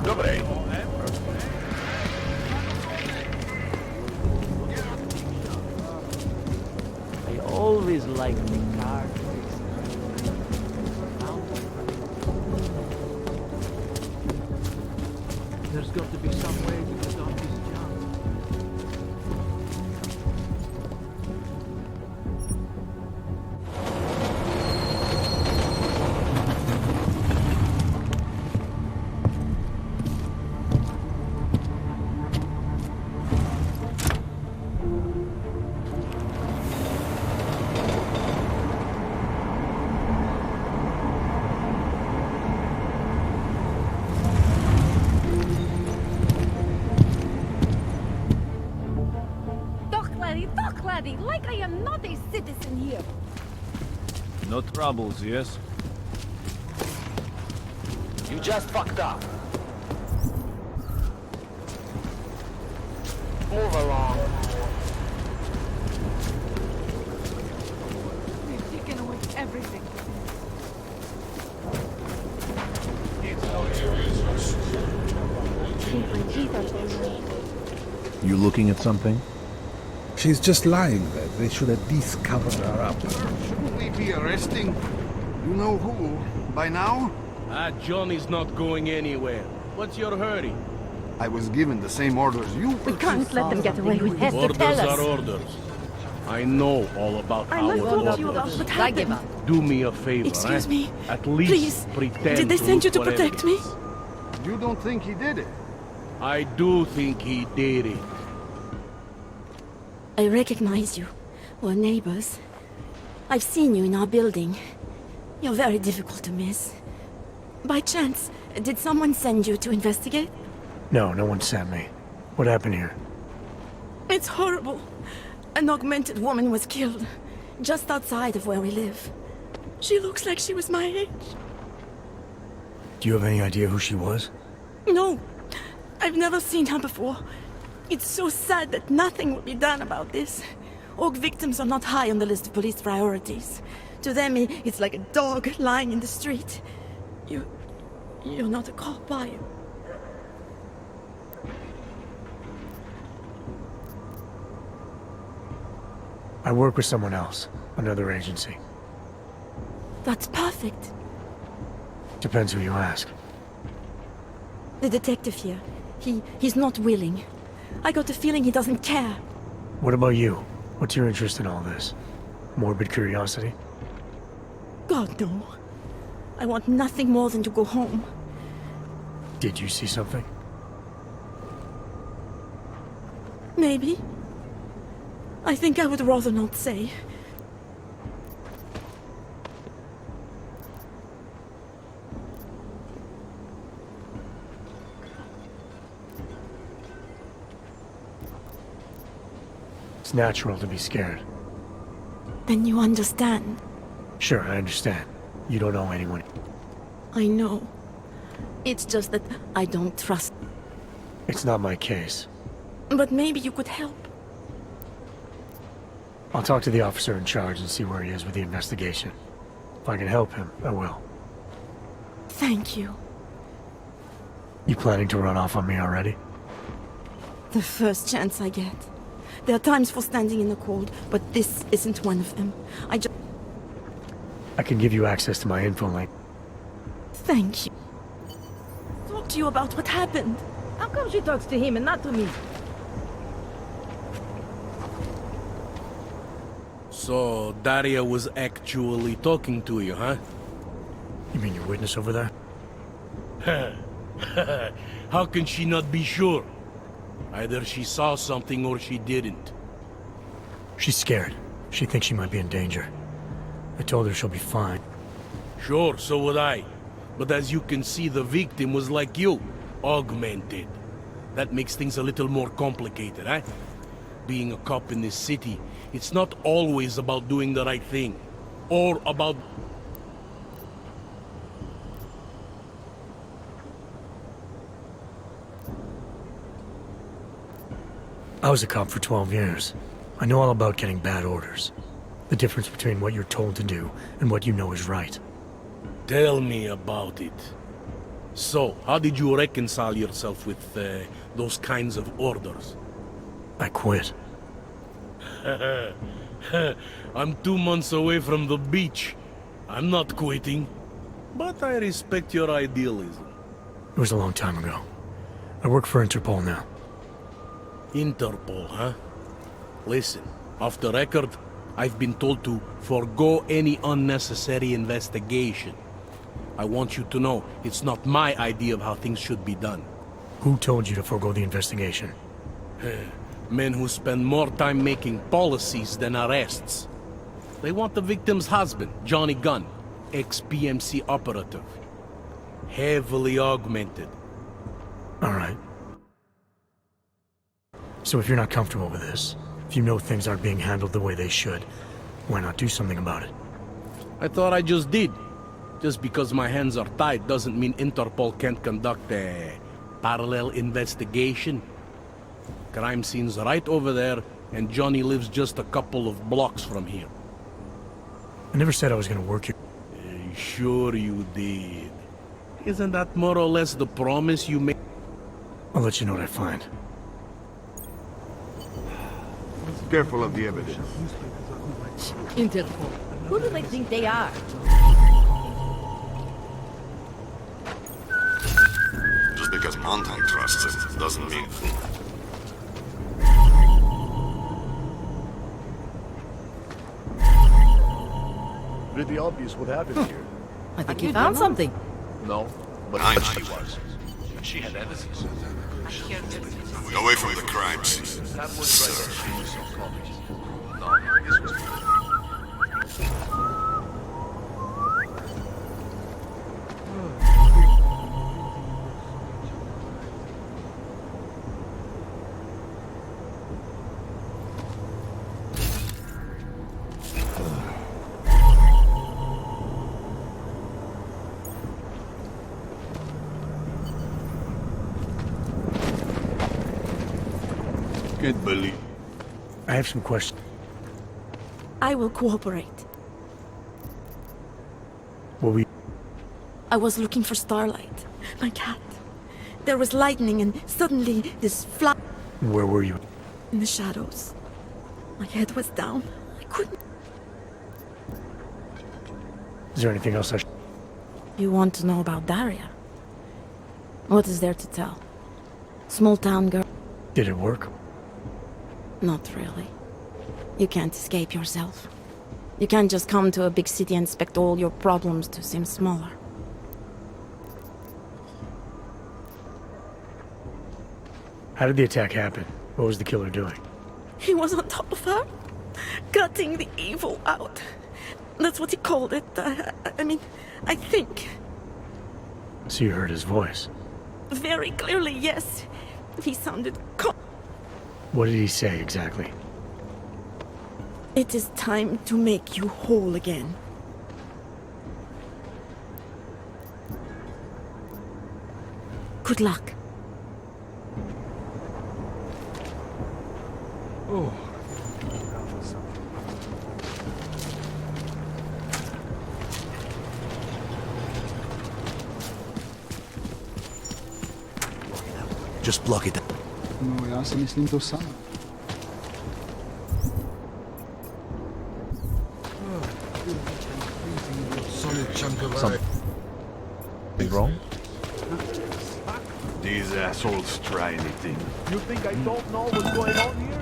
Добрий. I always liked the car tricks. There's got to be some way to stop this jump. Talk, laddie, like I am not a citizen here. No troubles, yes? You just fucked up. Move along. We've taken away everything. You looking at something? She's just lying there. They should at least cover her up. Shouldn't we be arresting you know who by now? Johnny's not going anywhere. What's your hurry? I was given the same orders you were. We can't let them get away with this. Orders are orders. I know all about I our must talk law. to you about what happened. Do me a favor, Excuse me. At least Please. pretend Did they to send you look to for protect me? evidence. You don't think he did it? I do think he did it. I recognize you. We're neighbors. I've seen you in our building. You're very difficult to miss. By chance, did someone send you to investigate? No, no one sent me. What happened here? It's horrible. An augmented woman was killed, just outside of where we live. She looks like she was my age. Do you have any idea who she was? No, I've never seen her before. It's so sad that nothing will be done about this. Orc victims are not high on the list of police priorities. To them, it's like a dog lying in the street. You're not a cop, are you? I work with someone else, another agency. That's perfect. Depends who you ask. The detective here, he's not willing. I got the feeling he doesn't care. What about you? What's your interest in all this? Morbid curiosity? God, no. I want nothing more than to go home. Did you see something? Maybe. I think I would rather not say. It's natural to be scared. Then you understand. Sure, I understand. You don't know anyone. I know. It's just that I don't trust. It's not my case. But maybe you could help. I'll talk to the officer in charge and see where he is with the investigation. If I can help him, I will. Thank you. You planning to run off on me already? The first chance I get. There are times for standing in the cold, but this isn't one of them. I can give you access to my info link. Thank you. Talk to you about what happened. How come she talks to him and not to me? So, Daria was actually talking to you, huh? You mean your witness over there? How can she not be sure? Either she saw something or she didn't. She's scared. She thinks she might be in danger. I told her she'll be fine. Sure, so would I. But as you can see, the victim was like you, augmented. That makes things a little more complicated, eh? Being a cop in this city, it's not always about doing the right thing. Or about... I was a cop for 12 years. I know all about getting bad orders. The difference between what you're told to do and what you know is right. Tell me about it. So, how did you reconcile yourself with those kinds of orders? I quit. I'm 2 months away from the beach. I'm not quitting. But I respect your idealism. It was a long time ago. I work for Interpol now. Interpol, huh? Listen, off the record, I've been told to forego any unnecessary investigation. I want you to know it's not my idea of how things should be done. Who told you to forego the investigation? Men who spend more time making policies than arrests. They want the victim's husband, Johnny Gunn, ex-PMC operative. Heavily augmented. All right. So if you're not comfortable with this, if you know things aren't being handled the way they should, why not do something about it? I thought I just did. Just because my hands are tied doesn't mean Interpol can't conduct a parallel investigation. Crime scene's right over there, and Johnny lives just a couple of blocks from here. I never said I was gonna work here. Sure you did. Isn't that more or less the promise you made? I'll let you know what I find. Careful of the evidence. Interpol. Who do they think they are? Just because Montan trusts him doesn't mean... Pretty obvious what happened here. I think you found something. No, but I know. she was. She had evidence. Away from the crime scene. That was right as she was so promised. No, this was... Can't believe. I have some questions. I will cooperate. Will we... I was looking for Starlight, my cat. There was lightning and suddenly this fly Where were you? in the shadows. My head was down. I couldn't... Is there anything else I should... You want to know about Daria? What is there to tell? Small town girl? Did it work? Not really. You can't escape yourself. You can't just come to a big city and expect all your problems to seem smaller. How did the attack happen? What was the killer doing? He was on top of her, cutting the evil out. That's what he called it. I mean, I think. So you heard his voice. Very clearly, yes. He sounded What did he say exactly? It is time to make you whole again. Good luck. Just block it. No, já si myslím to samé. Solid chunk of Something wrong? These assholes try anything. You think I don't know what's going on here?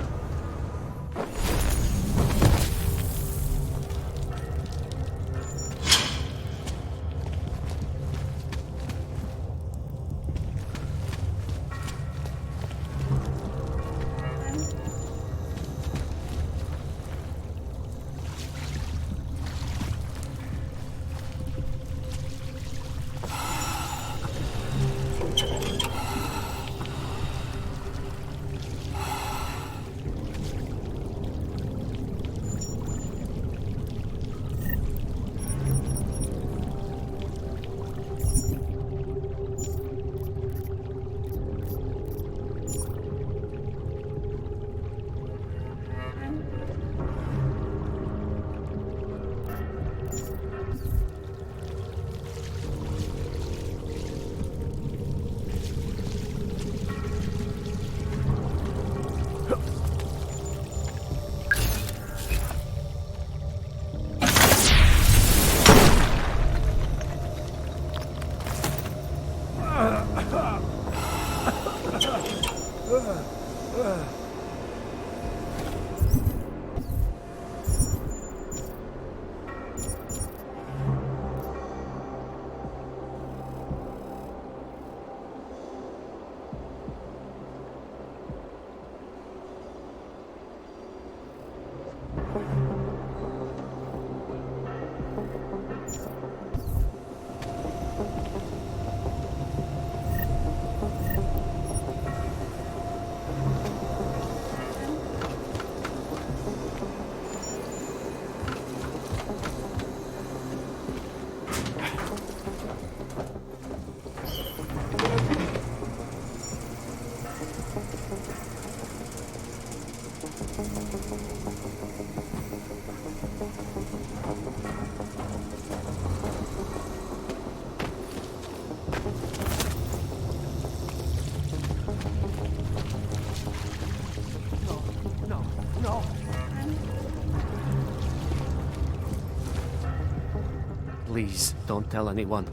Please, don't tell anyone.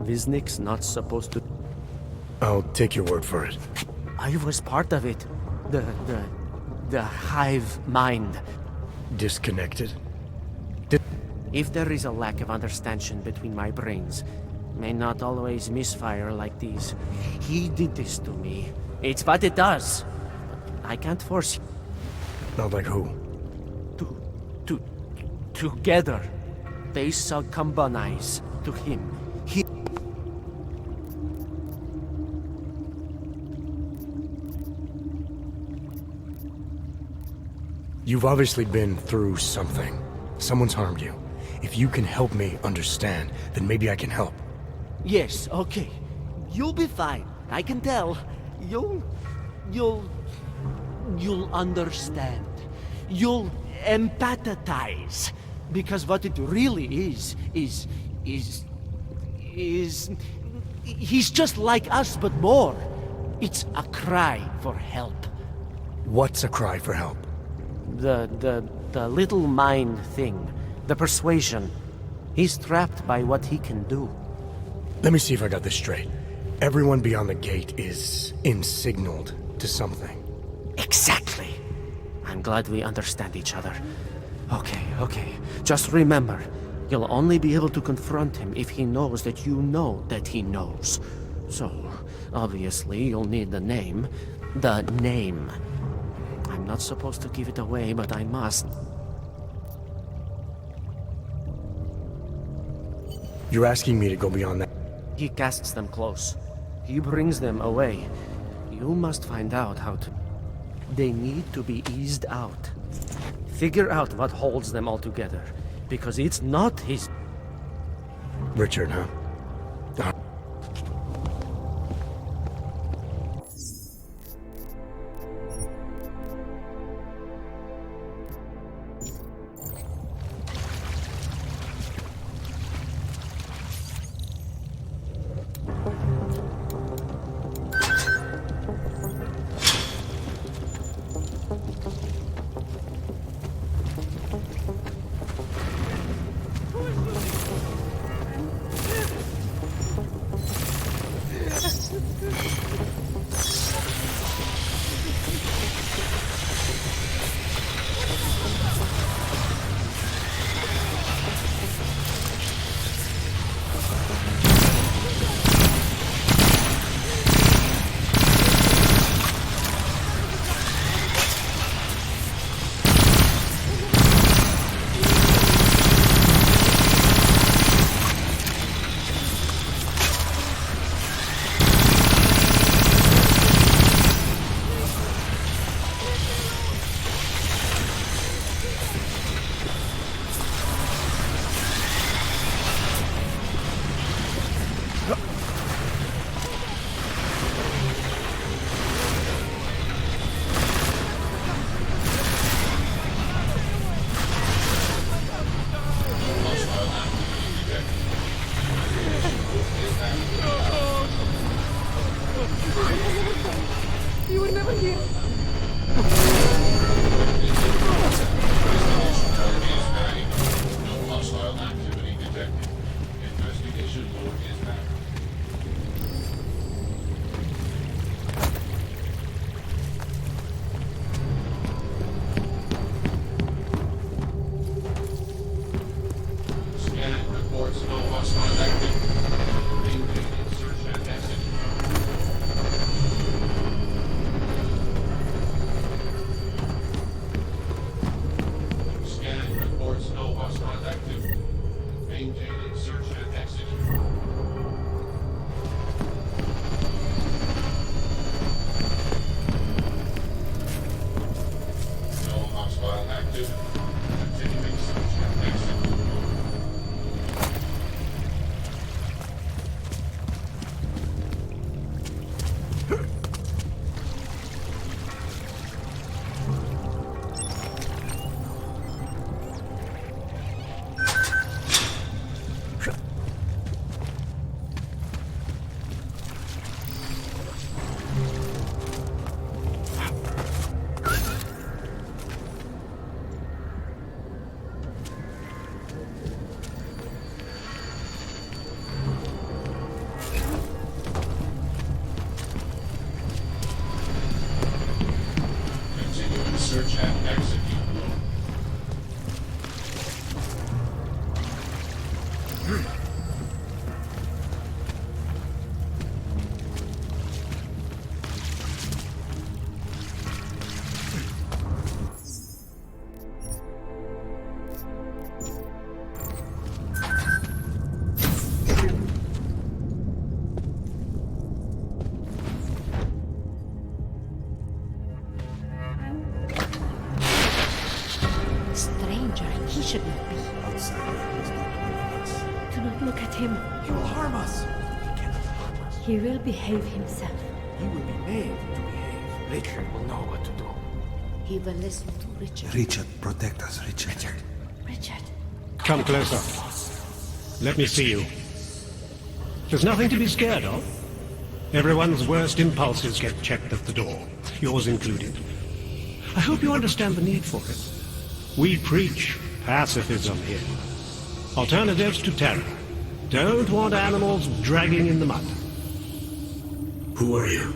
Viznik's not supposed to... I'll take your word for it. I was part of it. The hive mind. Disconnected? If there is a lack of understanding between my brains, may not always misfire like these. He did this to me. It's what it does. I can't force him. Not like who? Together, they succumbanize to him. You've obviously been through something. Someone's harmed you. If you can help me understand, then maybe I can help. Yes, okay. You'll be fine. I can tell. You'll understand. You'll empathize. Because what it really is... He's just like us, but more. It's a cry for help. What's a cry for help? The little mind thing. The persuasion. He's trapped by what he can do. Let me see if I got this straight. Everyone beyond the gate is insignaled to something. Exactly. I'm glad we understand each other. Okay. Just remember, you'll only be able to confront him if he knows that you know that he knows. So, obviously, you'll need the name. The name. I'm not supposed to give it away, but I must. You're asking me to go beyond that? He casts them close. He brings them away. You must find out how to... They need to be eased out. Figure out what holds them all together. Because it's not his... Richard, huh? You were never here. No hostile activity detected. Investigation mode is active. Scanning reports no hostile activity. Maintaining search and exit. Scanning reports no hostile activity. Maintaining search and exit. No hostile activity. Continuing search and exit. Stranger, he should not be. Do not look at him. He will harm us. He cannot harm us. He will behave himself. He will be made to behave. Richard will know what to do. He will listen to Richard. Richard, protect us, Richard. Richard. Come closer. Let me see you. There's nothing to be scared of. Everyone's worst impulses get checked at the door, yours included. I hope you understand the need for it. We preach pacifism here. Alternatives to terror. Don't want animals dragging in the mud. Who are you?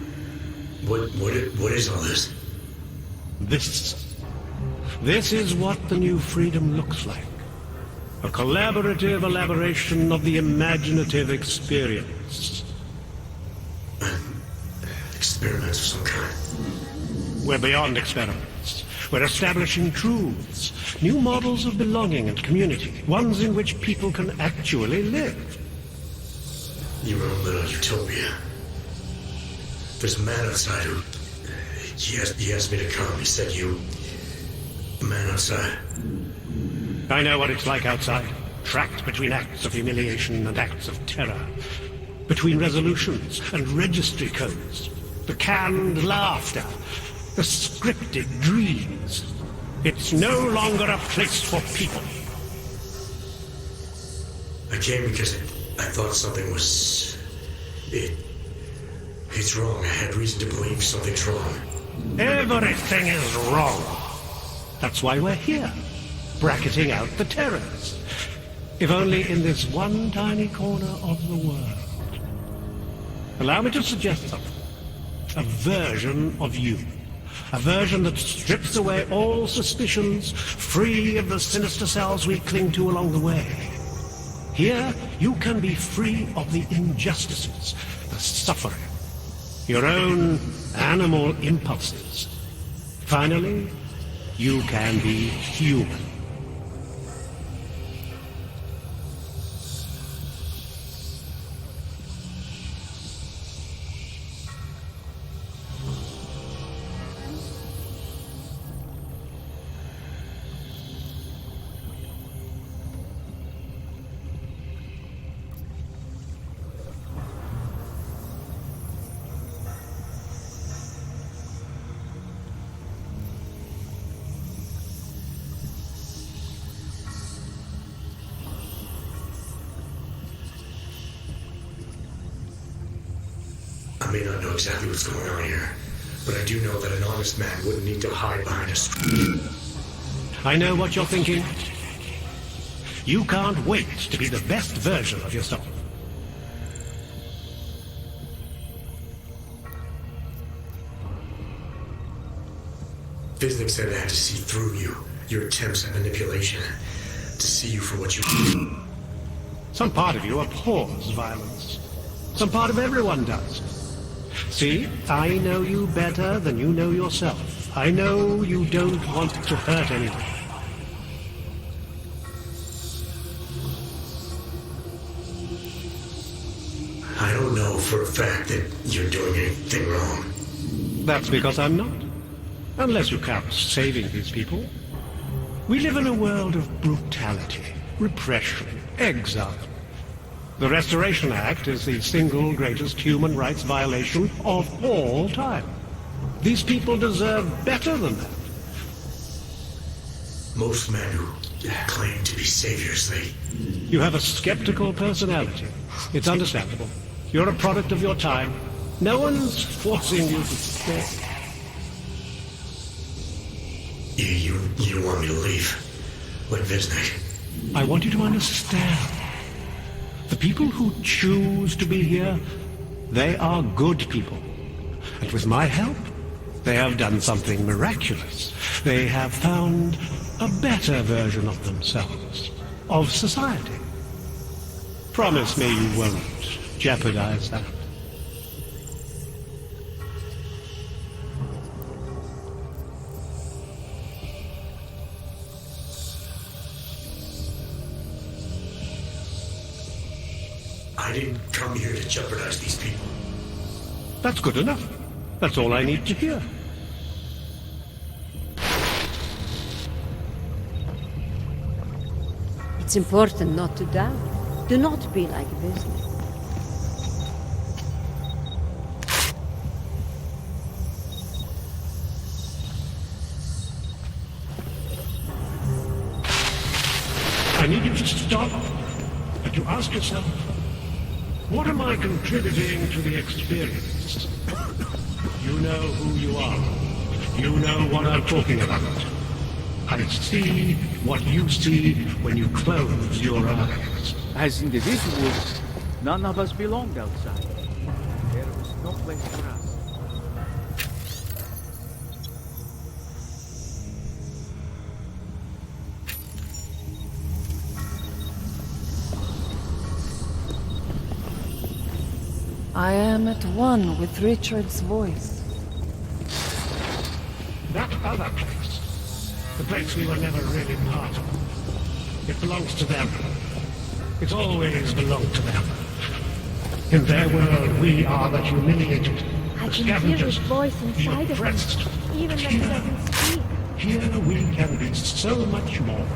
What is all this? This is what the new freedom looks like. A collaborative elaboration of the imaginative experience. Experiments of some kind. We're beyond experiments. We're establishing truths, new models of belonging and community, ones in which people can actually live. Your own little utopia. There's a man outside who... He asked me to come. He said you... A man outside. I know what it's like outside. Trapped between acts of humiliation and acts of terror. Between resolutions and registry codes. The canned laughter. The scripted dreams. It's no longer a place for people. I came because I thought something was... It's wrong. I had reason to believe something's wrong. Everything is wrong. That's why we're here. Bracketing out the terrors. If only in this one tiny corner of the world. Allow me to suggest something. A version of you. A version that strips away all suspicions, free of the sinister cells we cling to along the way. Here, you can be free of the injustices, the suffering, your own animal impulses. Finally, you can be human. I may not know exactly what's going on here, but I do know that an honest man wouldn't need to hide behind a screen. I know what you're thinking. You can't wait to be the best version of yourself. Visnick said I had to see through you, your attempts at manipulation, to see you for what you... Some part of you abhors violence. Some part of everyone does. See, I know you better than you know yourself. I know you don't want to hurt anyone. I don't know for a fact that you're doing anything wrong. That's because I'm not. Unless you count saving these people. We live in a world of brutality, repression, exile. The Restoration Act is the single greatest human rights violation of all time. These people deserve better than that. Most men who claim to be saviors, You have a skeptical personality. It's understandable. You're a product of your time. No one's forcing you to stay. You want me to leave? Like Visnick? I want you to understand. The people who choose to be here, they are good people. And with my help, they have done something miraculous. They have found a better version of themselves, of society. Promise me you won't jeopardize that. I didn't come here to jeopardize these people. That's good enough. That's all I need to hear. It's important not to doubt. Do not be like this. I need you to stop and to ask yourself, what am I contributing to the experience? You know who you are. You know what I'm talking about. I see what you see when you close your eyes. As in this wood, none of us belonged outside. There was no place for us. I am at one with Richard's voice. That other place, the place we were never really part of, it belongs to them. It's always belonged to them. In their world, we are the humiliated, I the can hear his scavengers, voice the inside of oppressed. him, even when he doesn't speak. Here we can be so much more.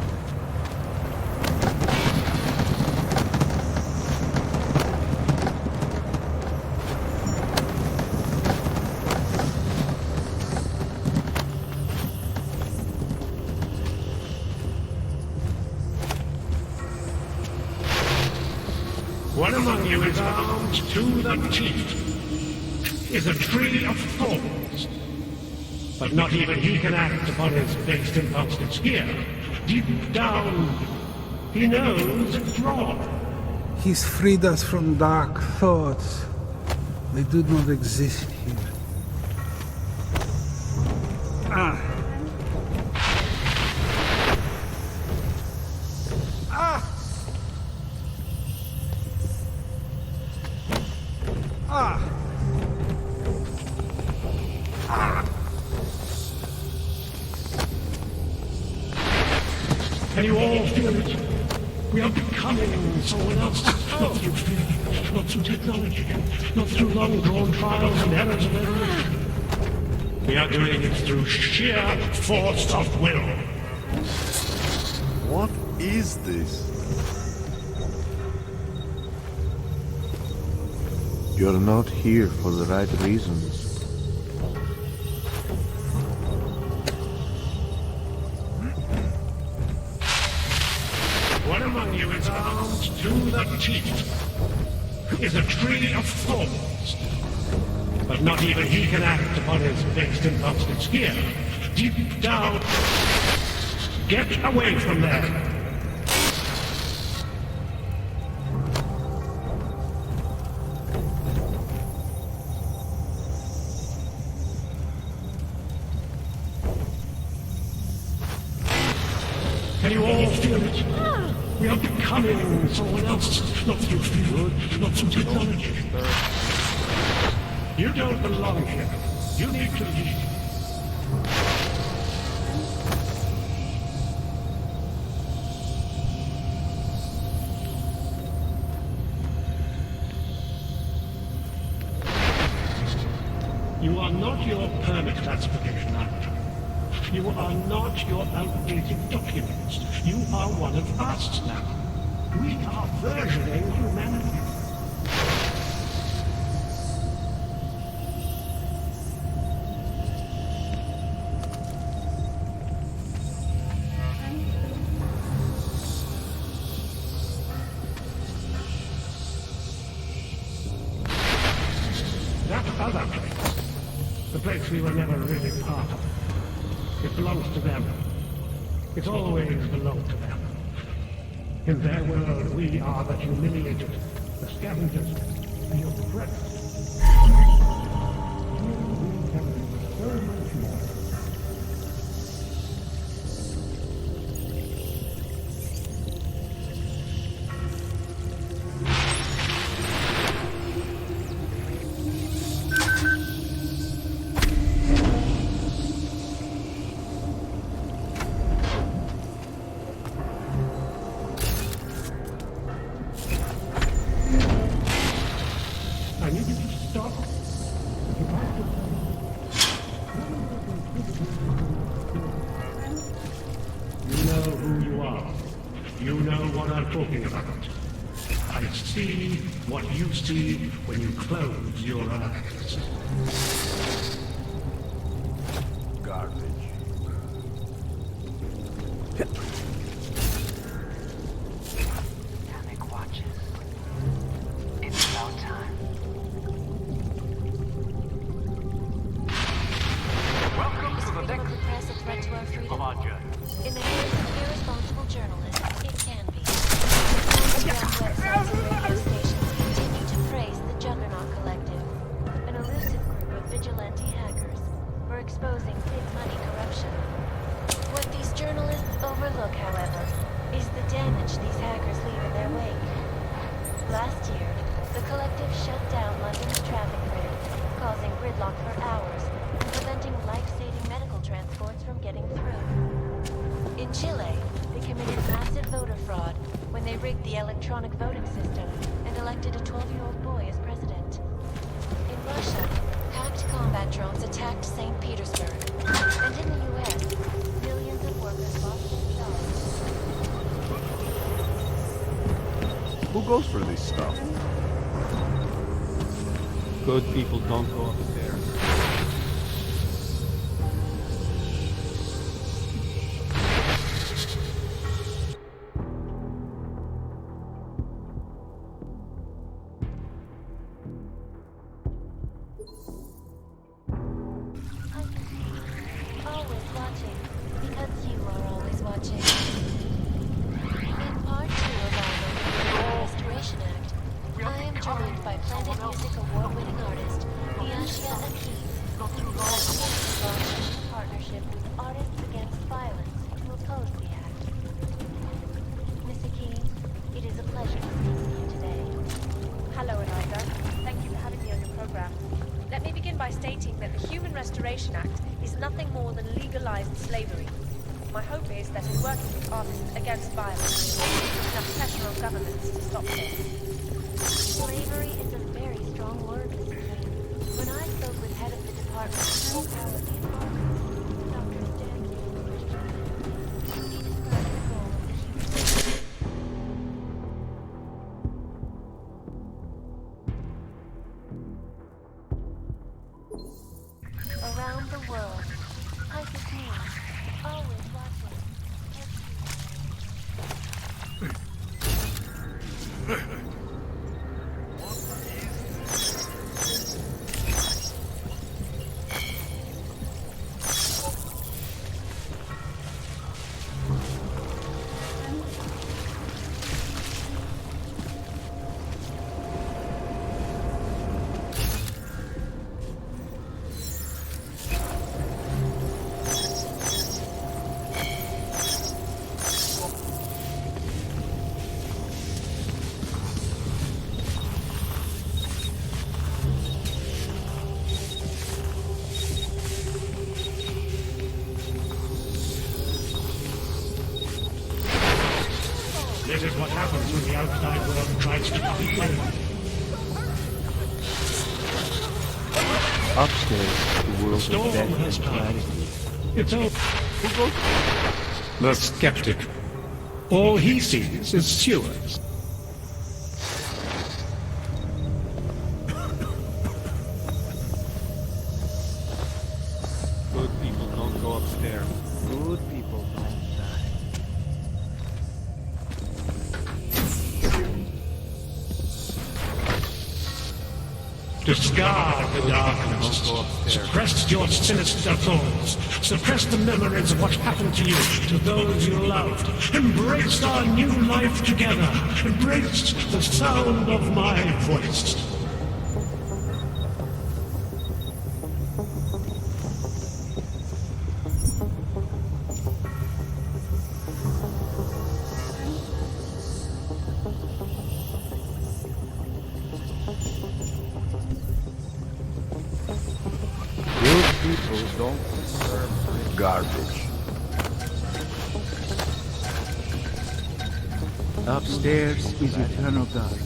One among you is armed to the teeth, is a tree of thorns. But not even he can act upon his based impulses here. Deep down, he knows it's wrong. He's freed us from dark thoughts. They do not exist here. Ah! Ah! Ah! Ah! Can you all feel it? We are becoming someone else. Not through fear, not through technology, not through long-drawn trials and errors of evolution. We are doing it through sheer force of will. What is this? You're not here for the right reasons. One among you is armed to the teeth, is a tree of thorns. But not even he can act upon his based impulses here. Deep down, get away from there. Can you all feel it? We are becoming someone else, not through fear, not through technology. You don't belong here. You need to leave. You are not your permit classification item. You are not your outdated documents. You are one of us now. We are versioning humanity. That other place, the place we were never really part of, it belongs to them. It's always belonged to them. In their world, we are the humiliated, the scavengers, the oppressed. We can be so much more. talking about. I see what you see when you close your eyes. Garbage. Namek watches. It's about time. Welcome to the next press a threat to our freedom. In the hands of irresponsible journalists, it can be. Websites and radio stations continue to praise the Juggernaut Collective, an elusive group of vigilante hackers, for exposing big money corruption. What these journalists overlook, however, is the damage these hackers leave in their wake. Last year, the Collective shut down London's traffic grid, causing gridlock for hours and preventing life-saving medical transports from getting through. In Chile, they committed massive voter fraud when they rigged the electronic voting system and elected a 12-year-old boy as president. In Russia, hacked combat drones attacked St. Petersburg. And in the US, millions of workers lost their jobs. Who goes for this stuff? Good people don't go upstairs. Always watching, because you are always watching. In part 2 of our Restoration Act, I am joined by Planet Music award-winning artist Miashia Akeem, who has launched a partnership with Artists Against Violence to oppose the act. Miss Akeem, it is a pleasure to speak with you today. Hello, Eliza. Thank you for having me on your program. Let me begin by stating that the Human Restoration Act is nothing more than legalized slavery. My hope is that in working with Artists Against Violence, we can put enough pressure on governments to stop this. Slavery is a very strong word, Miss Akeem. When I spoke with head of the Department of Mortality and Markets, Dr. Stan Christian, he described the role of the human around the world. ISIS News, always watching. This is what happens when the outside world tries to creep in. Upstairs, the world's Storm dead has and passed. tragedy. It's over. The skeptic. All he sees is sewers. Good people don't go upstairs. Good people don't die. Discard the darkness. Suppress your sinister thoughts. Suppress the memories of what happened to you, to those you loved. Embrace our new life together. Embrace the sound of my voice. Good people don't deserve garbage. Upstairs is eternal dark.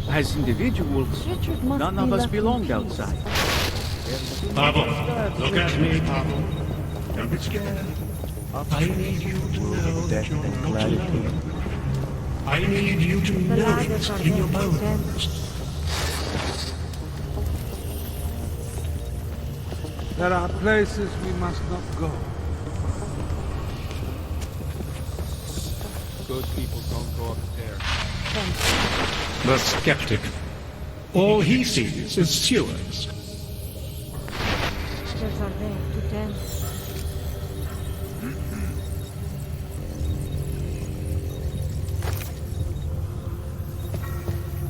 As individuals, Richard must none be of us left belong in peace. outside. Pavel, look at me, Pavel. Don't be scared. I need you to know that you're and not clarity. alone. I need you to know it in your bones. There are places we must not go. Good people don't go upstairs. The skeptic. All he sees is sewers. Stairs are there, to 10.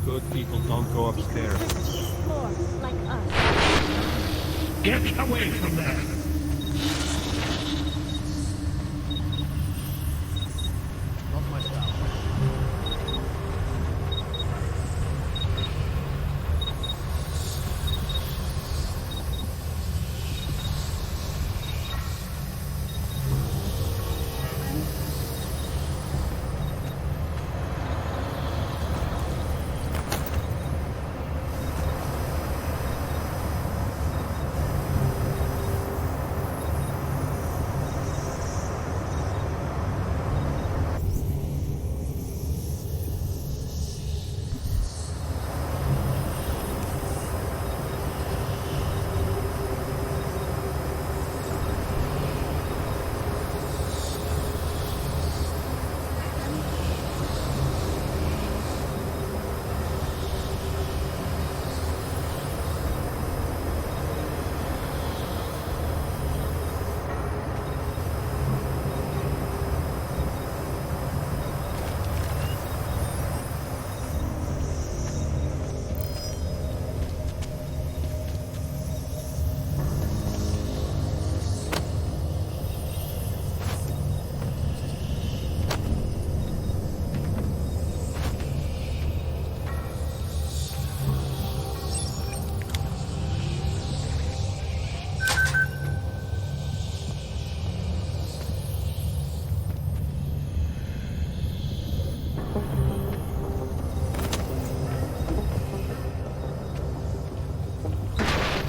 Good people don't go upstairs. Floor, like us. Get away from there. Not my style.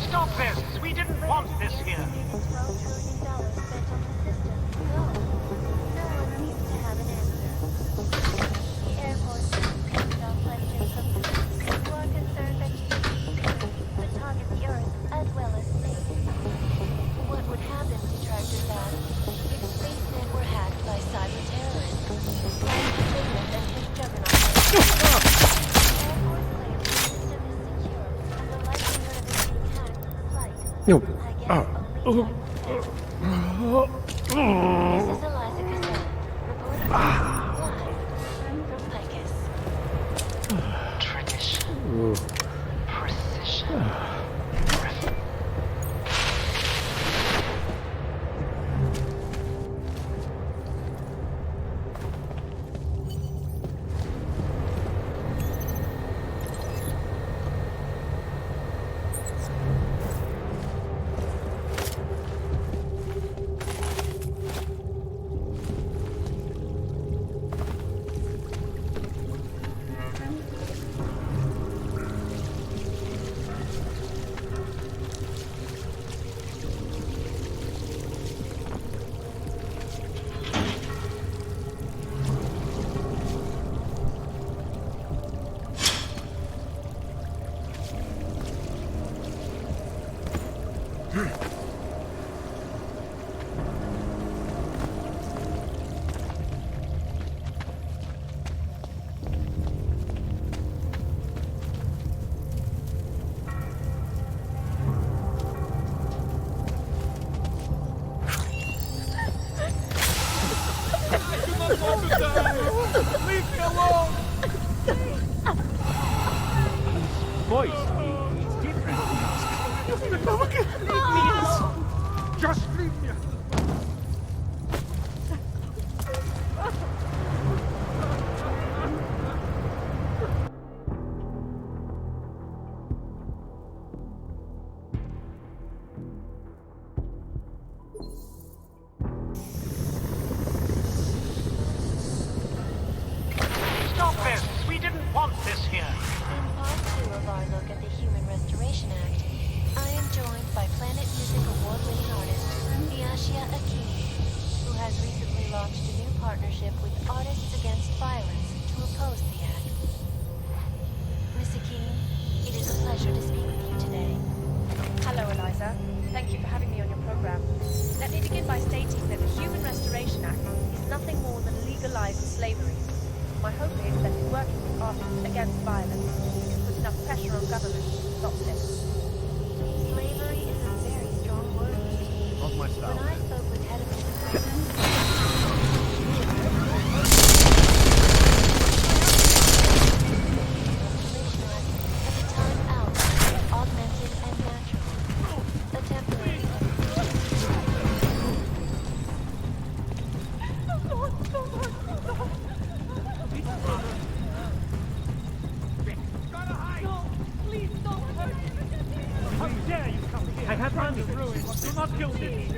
Stop this! We didn't want this here. What would happen to tractor that if SpaceNet were hacked by cyber terrorists? Like Signet and his juggernaut. Air Force claims the system is secure, and the likelihood of it being hacked is slight. No. I guess only This is Eliza Cassell, reporting live from Picus. Tradition. Precision. Leave me alone! Voice, it's different. Just leave me. Stop this! We didn't want this here. In part 2 of our look at the Human Restoration Act, I am joined by Planet Music award-winning artist Viashia Akini, who has recently launched a new partnership with Artists Against Violence to oppose the act. Miss Akeem, it is a pleasure to speak with you today. Hello, Eliza. Thank you for having me on your program. Let me begin by stating that the Human Restoration Act is nothing more than legalized slavery. My hope is that in working with Artists Against Violence, we can put enough pressure on government to stop this. Slavery is a very strong word. Not my style. When I spoke with head of the as a time out, augmented and natural. A temporary Please don't hurt me. How dare you come here? I have money. Do not kill me.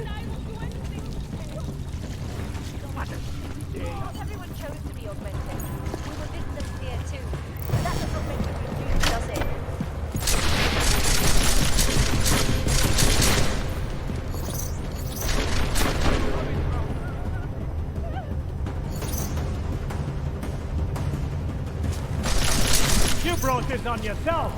Not everyone chose to be augmented. We were victims here too. But that does not make you immune, does it? You brought this on yourself.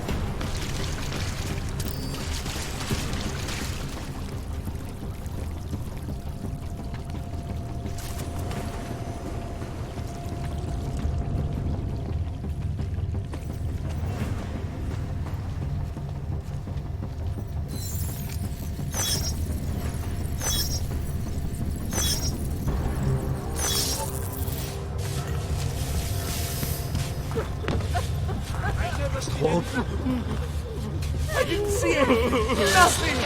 I didn't see it! Nothing!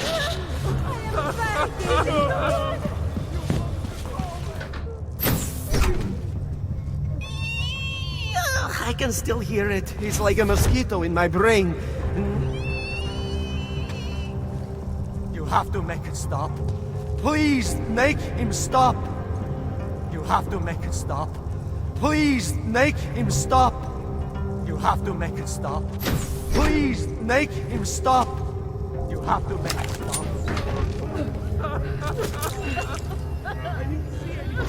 I can still hear it. It's like a mosquito in my brain. You have to make it stop. Please make him stop. You have to make it stop. Please make him stop. You have to make it stop. Please make him stop. You have to make it stop. I didn't see anything.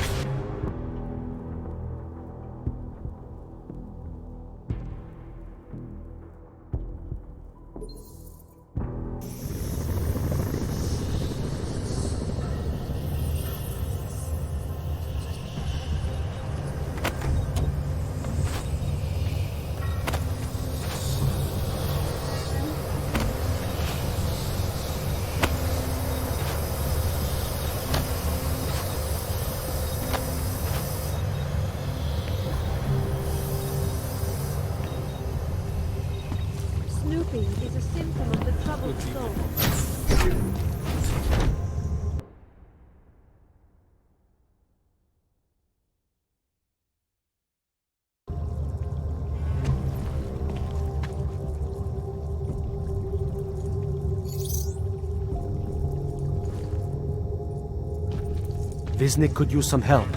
Snooping is a symptom of the troubled soul. Visnik could use some help.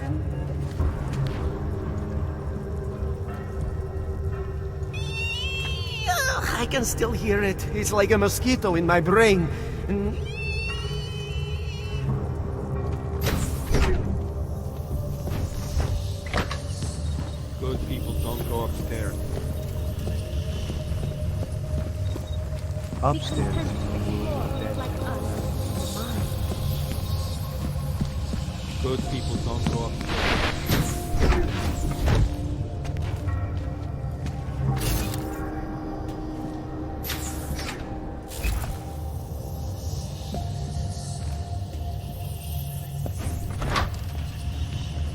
I can still hear it. It's like a mosquito in my brain. Good people don't go upstairs. Upstairs. Good people don't go upstairs.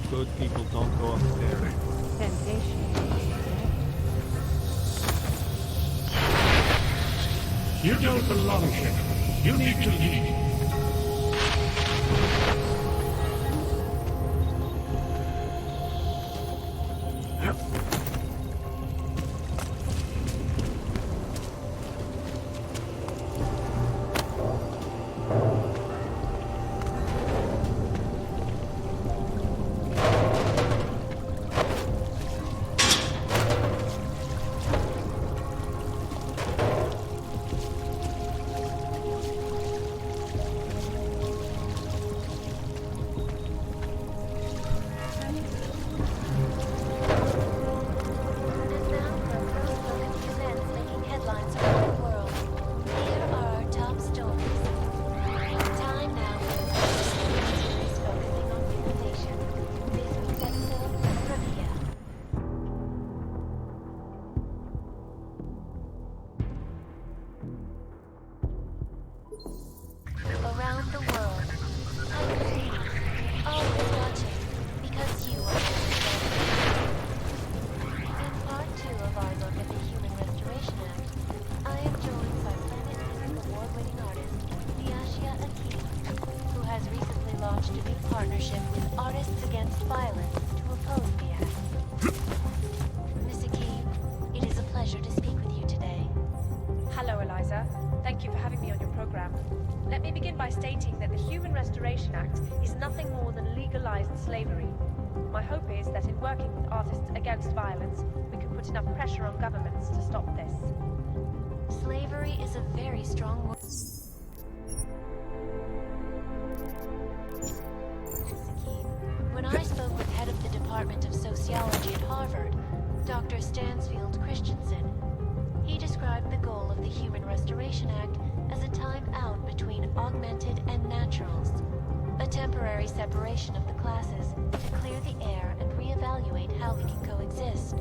Good people don't go upstairs. Temptation. You don't belong here. You need to leave. Restoration Act is nothing more than legalized slavery. My hope is that in working with Artists Against Violence, we can put enough pressure on governments to stop this. Slavery is a very strong word. When I spoke with head of the Department of Sociology at Harvard, Dr. Stansfield Christensen, he described the goal of the Human Restoration Act as a time out between augmented and naturals, a temporary separation of the classes to clear the air and reevaluate how we can coexist.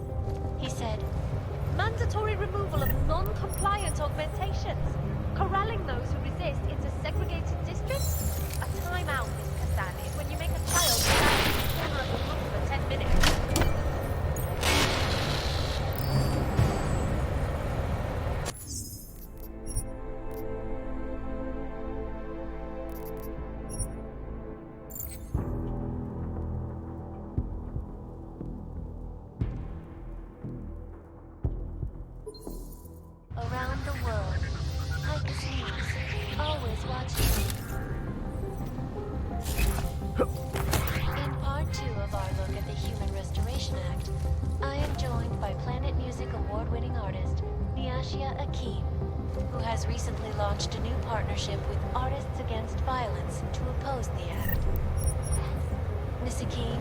He said, mandatory removal of non-compliant augmentations, corralling those who resist into segregated districts. A timeout, Miss Kassan, is when you make a child stand in the corner of the room for 10 minutes. around the world, Hikus News, always watching. In part 2 of our look at the Human Restoration Act, I am joined by Planet Music award-winning artist Niashia Akeem, who has recently launched a new partnership with Artists Against Violence to oppose the act. Miss Akeem,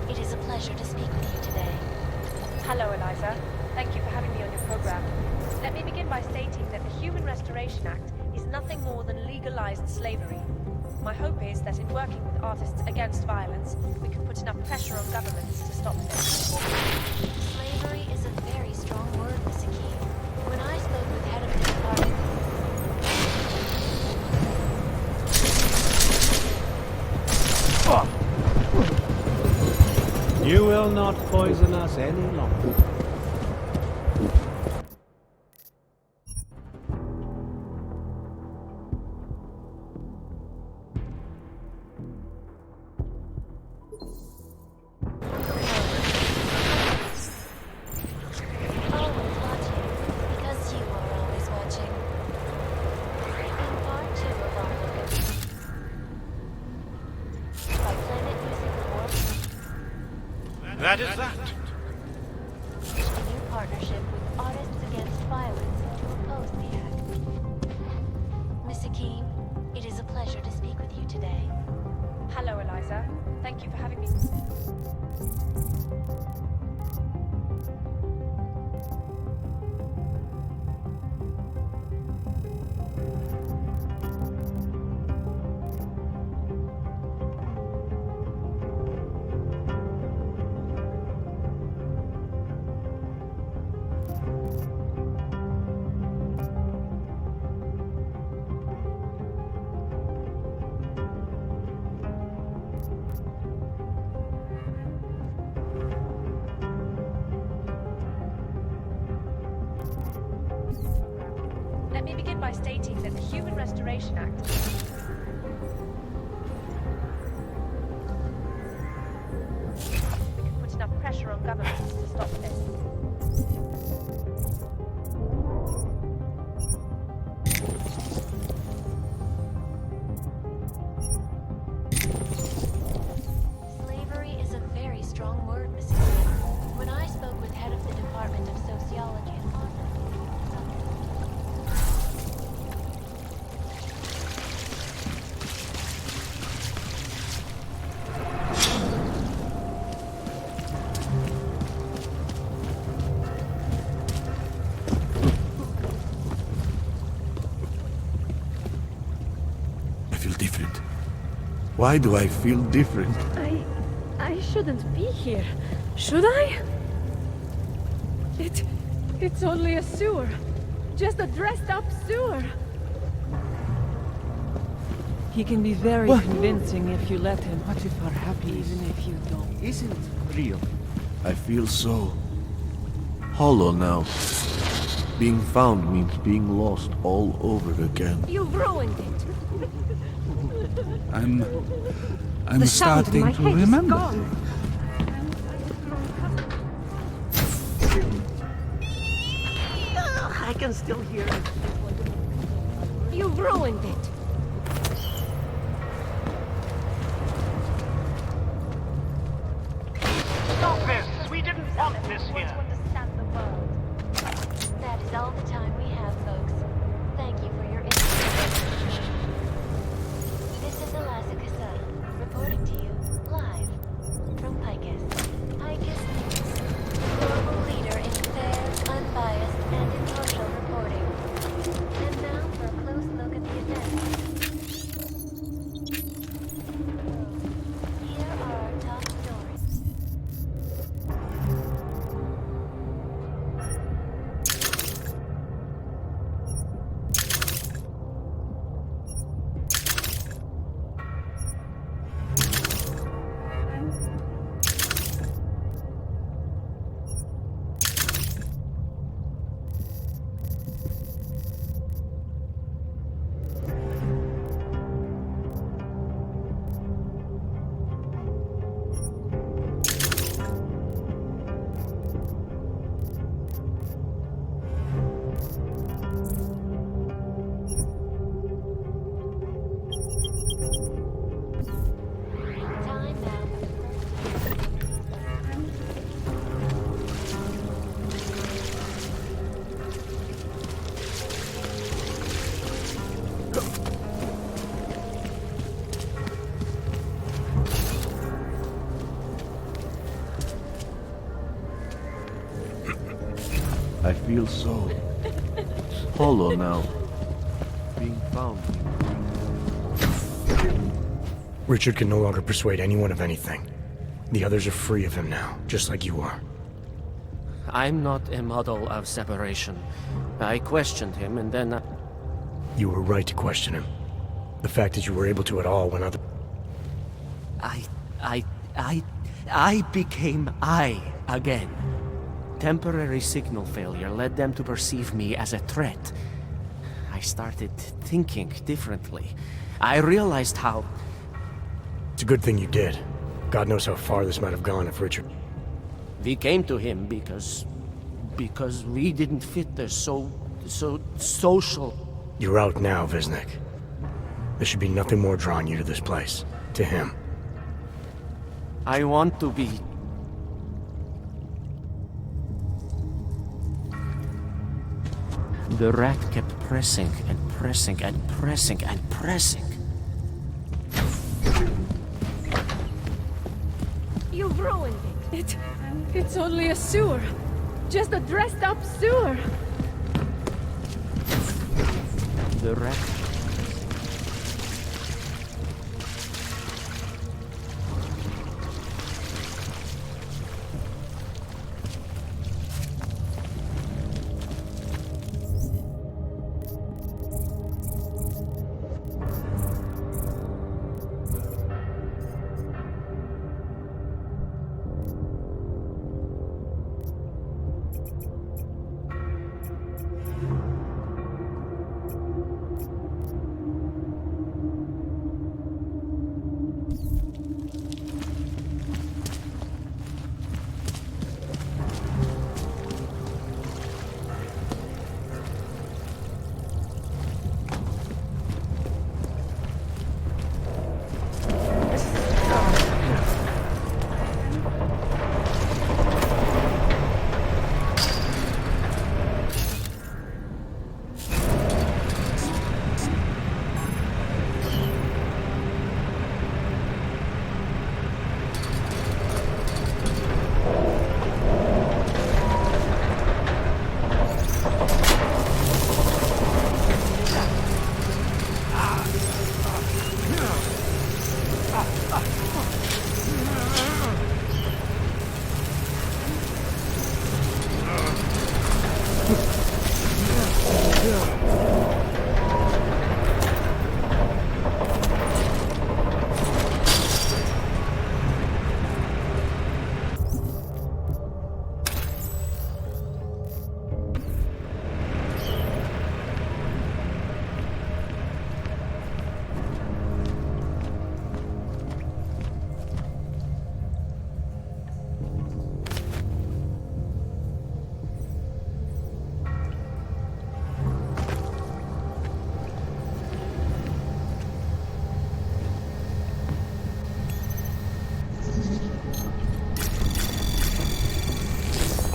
it is a pleasure to speak with you today. Hello, Eliza. Thank you for having me on your program. Let me begin by stating that the Human Restoration Act is nothing more than legalized slavery. My hope is that in working with Artists Against Violence, we can put enough pressure on governments to stop this. Slavery is a very strong word, Miss Akeem. When I spoke with head of the department... You will not poison us any longer. That is that. A new partnership with Artists Against Violence to oppose the act. Miss Akeem, it is a pleasure to speak with you today. Hello, Eliza. Thank you for having me. Let me begin by stating that the Human Restoration Act... we can put enough pressure on governments to stop this. Slavery is a very strong word, Miss Akeem. When I spoke with head of the Department of Sociology at Harvard... Different. Why do I feel different? I shouldn't be here, should I? It's only a sewer. Just a dressed-up sewer. He can be very convincing if you let him. What if are happy even if you don't? Isn't real. I feel so hollow now. Being found means being lost all over again. You've ruined it. I'm The sound in starting my to head is remember. gone. I can still hear it. You've ruined it. I feel so hollow now. Being found. Richard can no longer persuade anyone of anything. The others are free of him now, just like you are. I'm not a model of separation. I questioned him and then You were right to question him. The fact that you were able to at all when other... I became I again. Temporary signal failure led them to perceive me as a threat. I started thinking differently. I realized how... It's a good thing you did. God knows how far this might have gone if Richard... We came to him because we didn't fit the so social... You're out now, Wisnik. There should be nothing more drawing you to this place. To him. I want to be... The rat kept pressing and pressing and pressing and pressing. You've ruined it. It's only a sewer. Just a dressed up sewer. The rat...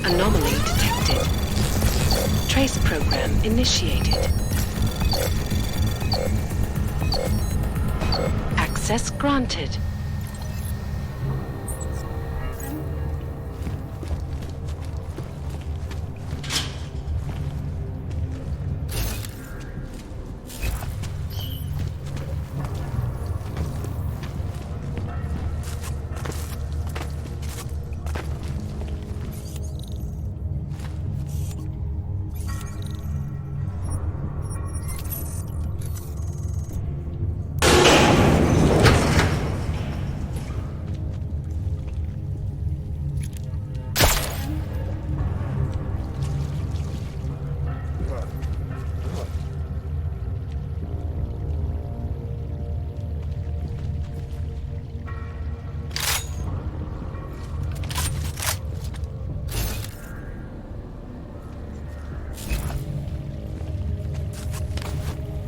Anomaly detected. Trace program initiated. Access granted.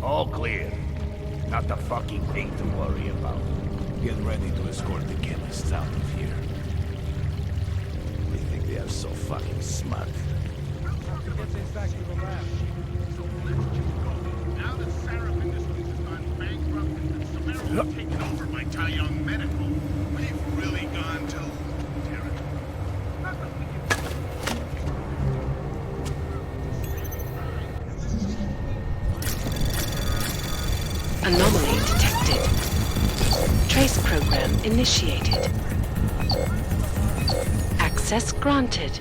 All clear. Not the fucking thing to worry about. Get ready to escort the chemists out of here. They think they are so fucking smart. Get things back to the lab. Now that Sarah Industries has gone bankrupt and Samara has taken over by Taiyang Medical, we've really gone to territory. Not that we can... program initiated. Access granted.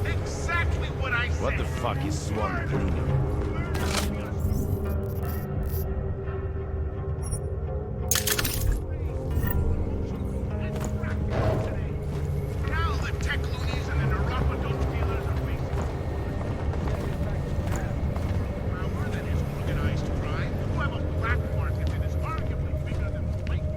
Exactly what I said. What the fuck is swamp cleaning? Now the tech loonies and the neuropadope dealers are wasting power that is organized crime, who have a black market that is arguably bigger than the white.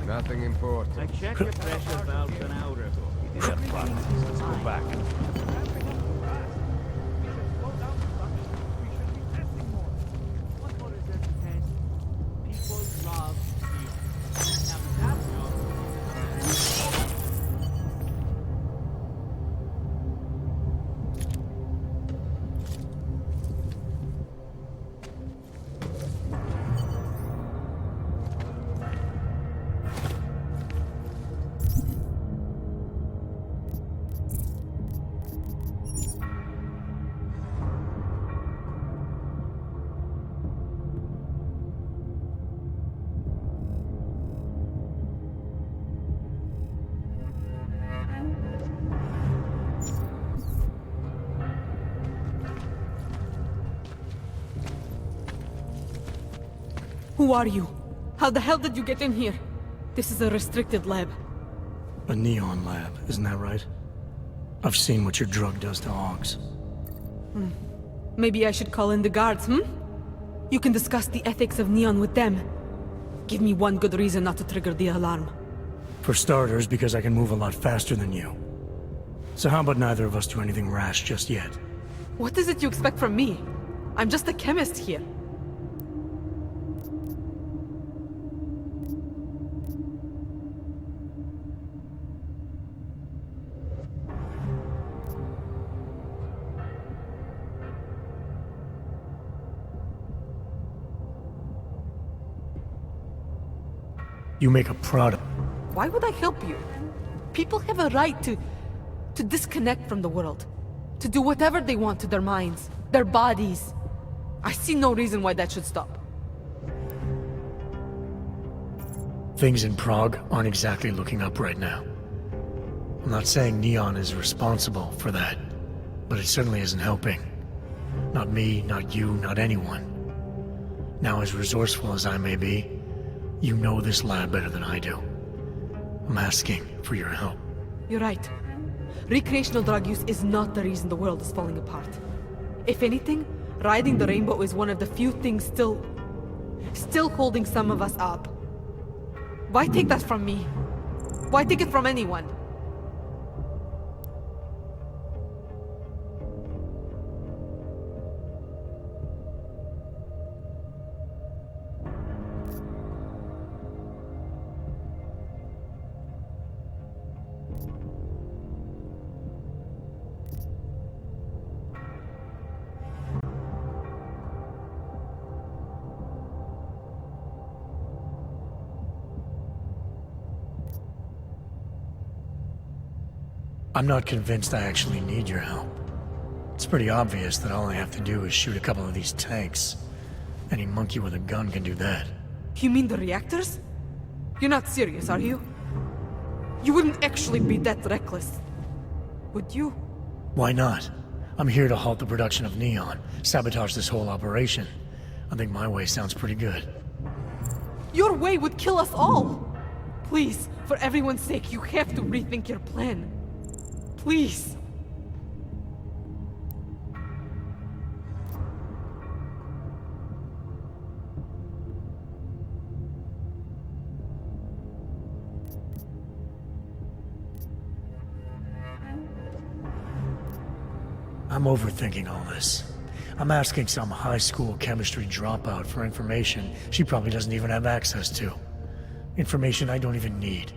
Nothing important. I checked your pressure valves an hour ago. Yeah, fuck. Let's go back. What more is there to test? People love you. Now that's Who are you? How the hell did you get in here? This is a restricted lab. A neon lab, isn't that right? I've seen what your drug does to hogs. Maybe I should call in the guards, You can discuss the ethics of neon with them. Give me one good reason not to trigger the alarm. For starters, because I can move a lot faster than you. So how about neither of us do anything rash just yet? What is it you expect from me? I'm just a chemist here. You make a product. Why would I help you? People have a right to disconnect from the world. To do whatever they want to their minds, their bodies. I see no reason why that should stop. Things in Prague aren't exactly looking up right now. I'm not saying Neon is responsible for that, but it certainly isn't helping. Not me, not you, not anyone. Now, as resourceful as I may be, you know this lab better than I do. I'm asking for your help. You're right. Recreational drug use is not the reason the world is falling apart. If anything, riding the rainbow is one of the few things still holding some of us up. Why take that from me? Why take it from anyone? I'm not convinced I actually need your help. It's pretty obvious that all I have to do is shoot a couple of these tanks. Any monkey with a gun can do that. You mean the reactors? You're not serious, are you? You wouldn't actually be that reckless, would you? Why not? I'm here to halt the production of neon, sabotage this whole operation. I think my way sounds pretty good. Your way would kill us all! Please, for everyone's sake, you have to rethink your plan. Please. I'm overthinking all this. I'm asking some high school chemistry dropout for information she probably doesn't even have access to. Information I don't even need.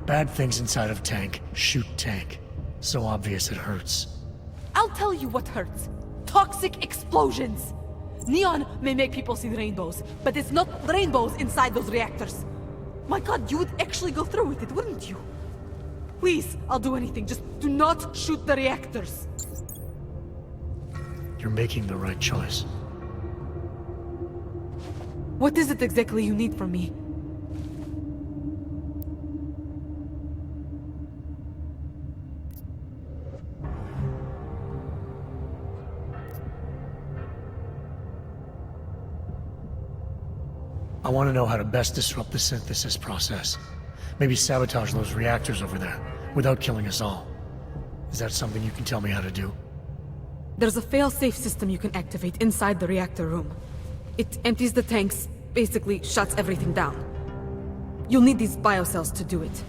Bad things inside of tank shoot tank. So obvious it hurts. I'll tell you what hurts. Toxic explosions. Neon may make people see rainbows, but it's not rainbows inside those reactors. My god, you would actually go through with it, wouldn't you? Please, I'll do anything. Just do not shoot the reactors. You're making the right choice. What is it exactly you need from me? I want to know how to best disrupt the synthesis process. Maybe sabotage those reactors over there, without killing us all. Is that something you can tell me how to do? There's a fail-safe system you can activate inside the reactor room. It empties the tanks, basically shuts everything down. You'll need these biocells to do it.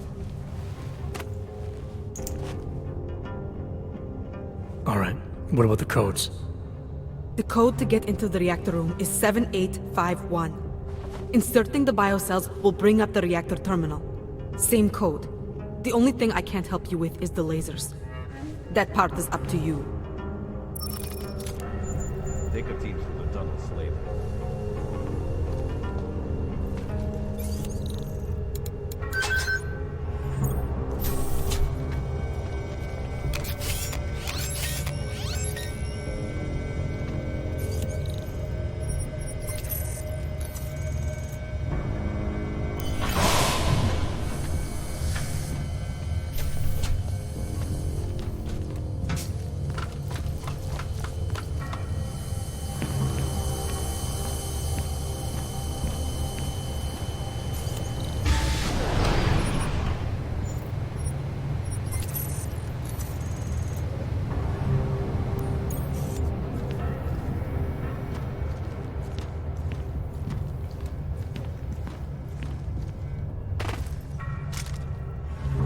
Alright, what about the codes? The code to get into the reactor room is 7851. Inserting the biocells will bring up the reactor terminal. Same code. The only thing I can't help you with is the lasers. That part is up to you. Take a team to the tunnel, slave.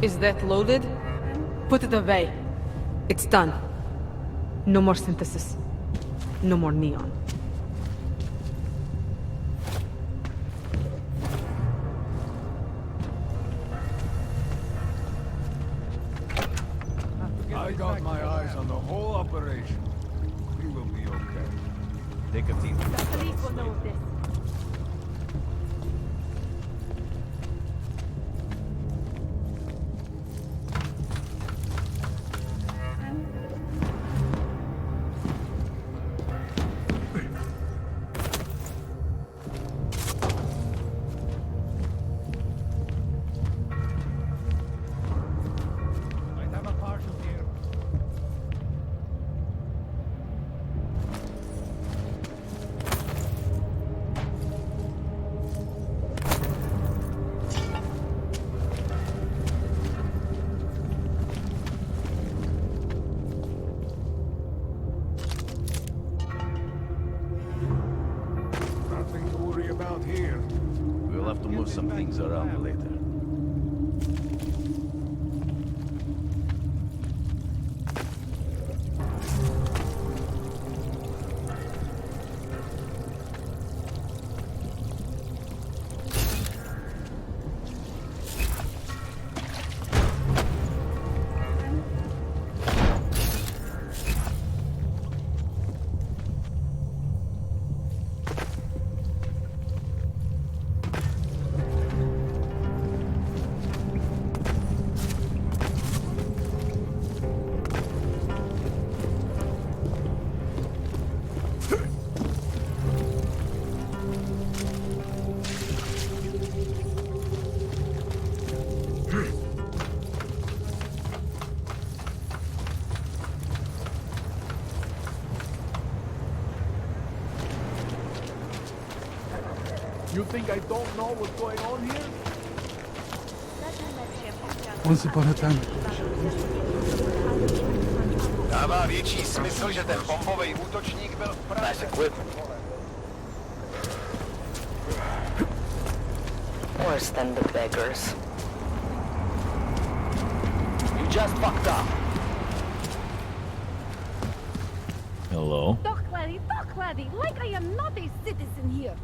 Is that loaded? Put it away. It's done. No more synthesis. No more neon. I got my eyes on the whole operation. We will be okay. Take a team. The police will know of this. Nothing to worry about here. We'll have to move some things around later. You think I don't know what's going on here? Once upon a time. Dává větší smysl, že ten bombový útočník byl v Praze. Worse than the beggars. You just fucked up. Hello? Talk, laddie, like I am not a citizen here.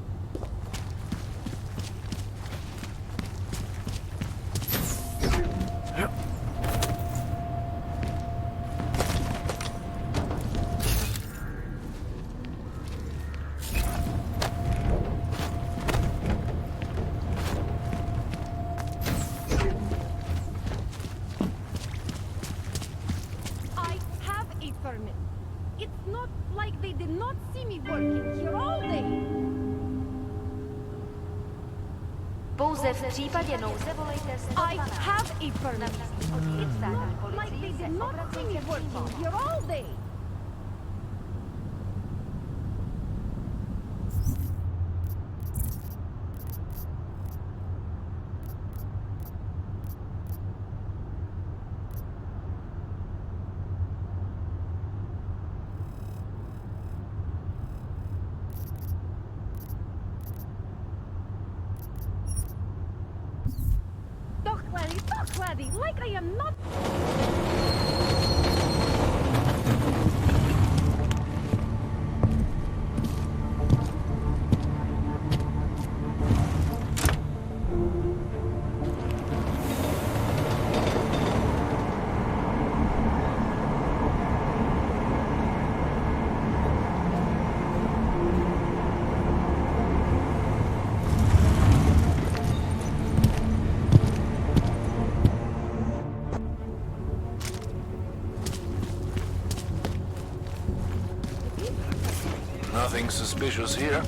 I have a permit. It's not like they did not see me working here all day. Pouze v případě nouze volejte I have a permit. It's not like they did not see me working here all day. Talk, laddie, like I am not. Nothing suspicious here.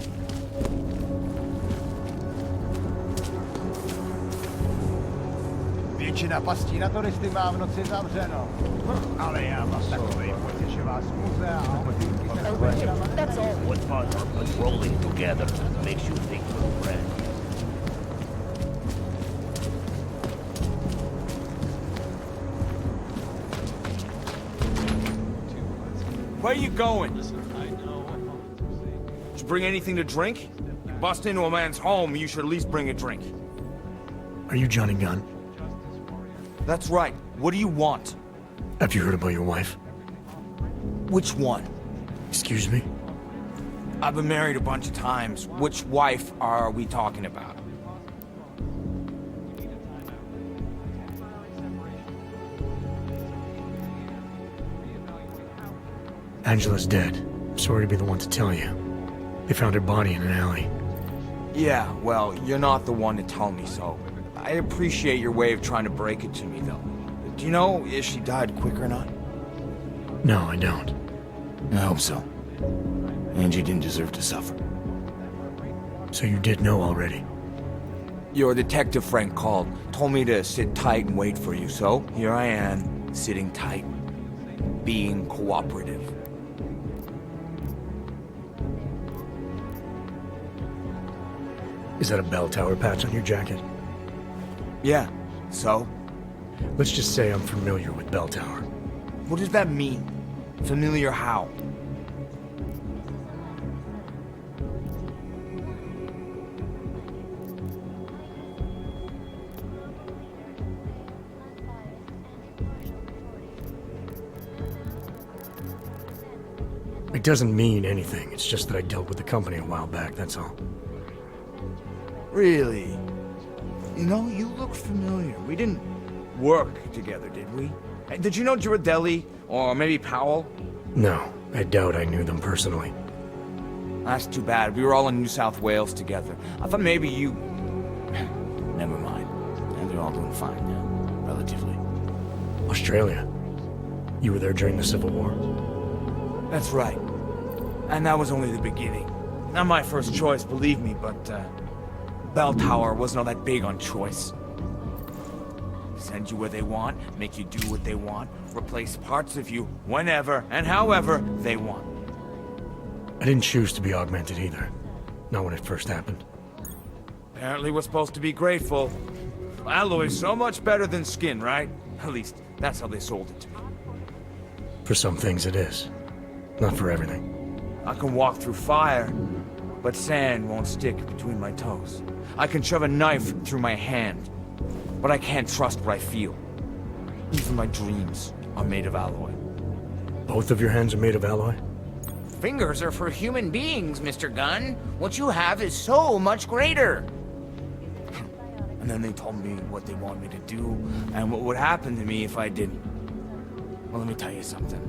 Většina pastí na turisty má v noci zavřeno. Ale já mám takovej pocit, že vás muzea a That's all. What part of patrolling together makes you think we're friends? Where you going? Did you bring anything to drink? You bust into a man's home, you should at least bring a drink. Are you Johnny Gunn? That's right. What do you want? Have you heard about your wife? Which one? Excuse me? I've been married a bunch of times. Which wife are we talking about? Angela's dead. Sorry to be the one to tell you. They found her body in an alley. Yeah, well, you're not the one to tell me so. I appreciate your way of trying to break it to me, though. Do you know if she died quick or not? No, I don't. I hope so. Angie didn't deserve to suffer. So you did know already? Your detective friend called, told me to sit tight and wait for you, so here I am, sitting tight, being cooperative. Is that a bell tower patch on your jacket? Yeah, so? Let's just say I'm familiar with bell tower. What does that mean? Familiar how? It doesn't mean anything. It's just that I dealt with the company a while back, that's all. Really? You know, you look familiar. We didn't work together, did we? Hey, did you know Girardelli? Or maybe Powell? No, I doubt I knew them personally. That's too bad. We were all in New South Wales together. I thought maybe you... Never mind. And they're all doing fine now, relatively. Australia? You were there during the Civil War? That's right. And that was only the beginning. Not my first choice, believe me, but, Bell Tower wasn't all that big on choice. Send you where they want, make you do what they want, replace parts of you whenever and however they want. I didn't choose to be augmented either. Not when it first happened. Apparently we're supposed to be grateful. Alloy's so much better than skin, right? At least, that's how they sold it to me. For some things it is. Not for everything. I can walk through fire, but sand won't stick between my toes. I can shove a knife through my hand, but I can't trust what I feel. Even my dreams are made of alloy. Both of your hands are made of alloy? Fingers are for human beings, Mr. Gunn. What you have is so much greater. And then they told me what they want me to do, and what would happen to me if I didn't. Well, let me tell you something.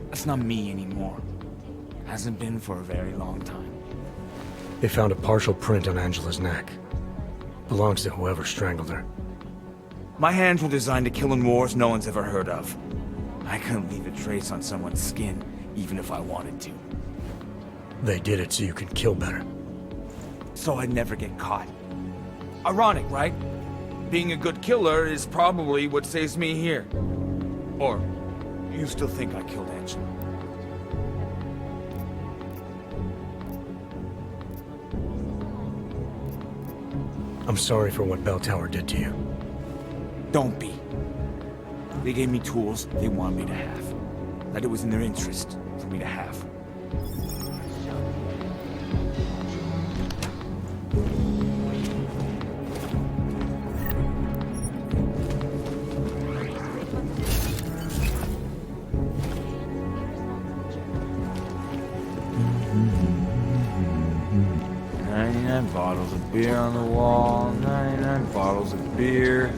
That's not me anymore. Hasn't been for a very long time. They found a partial print on Angela's neck. Belongs to whoever strangled her. My hands were designed to kill in wars no one's ever heard of. I couldn't leave a trace on someone's skin, even if I wanted to. They did it so you could kill better. So I'd never get caught. Ironic, right? Being a good killer is probably what saves me here. Or, you still think I killed Angela? I'm sorry for what Bell Tower did to you. Don't be. They gave me tools they wanted me to have. That it was in their interest for me to have. Bottles of beer on the wall, 99 bottles of beer.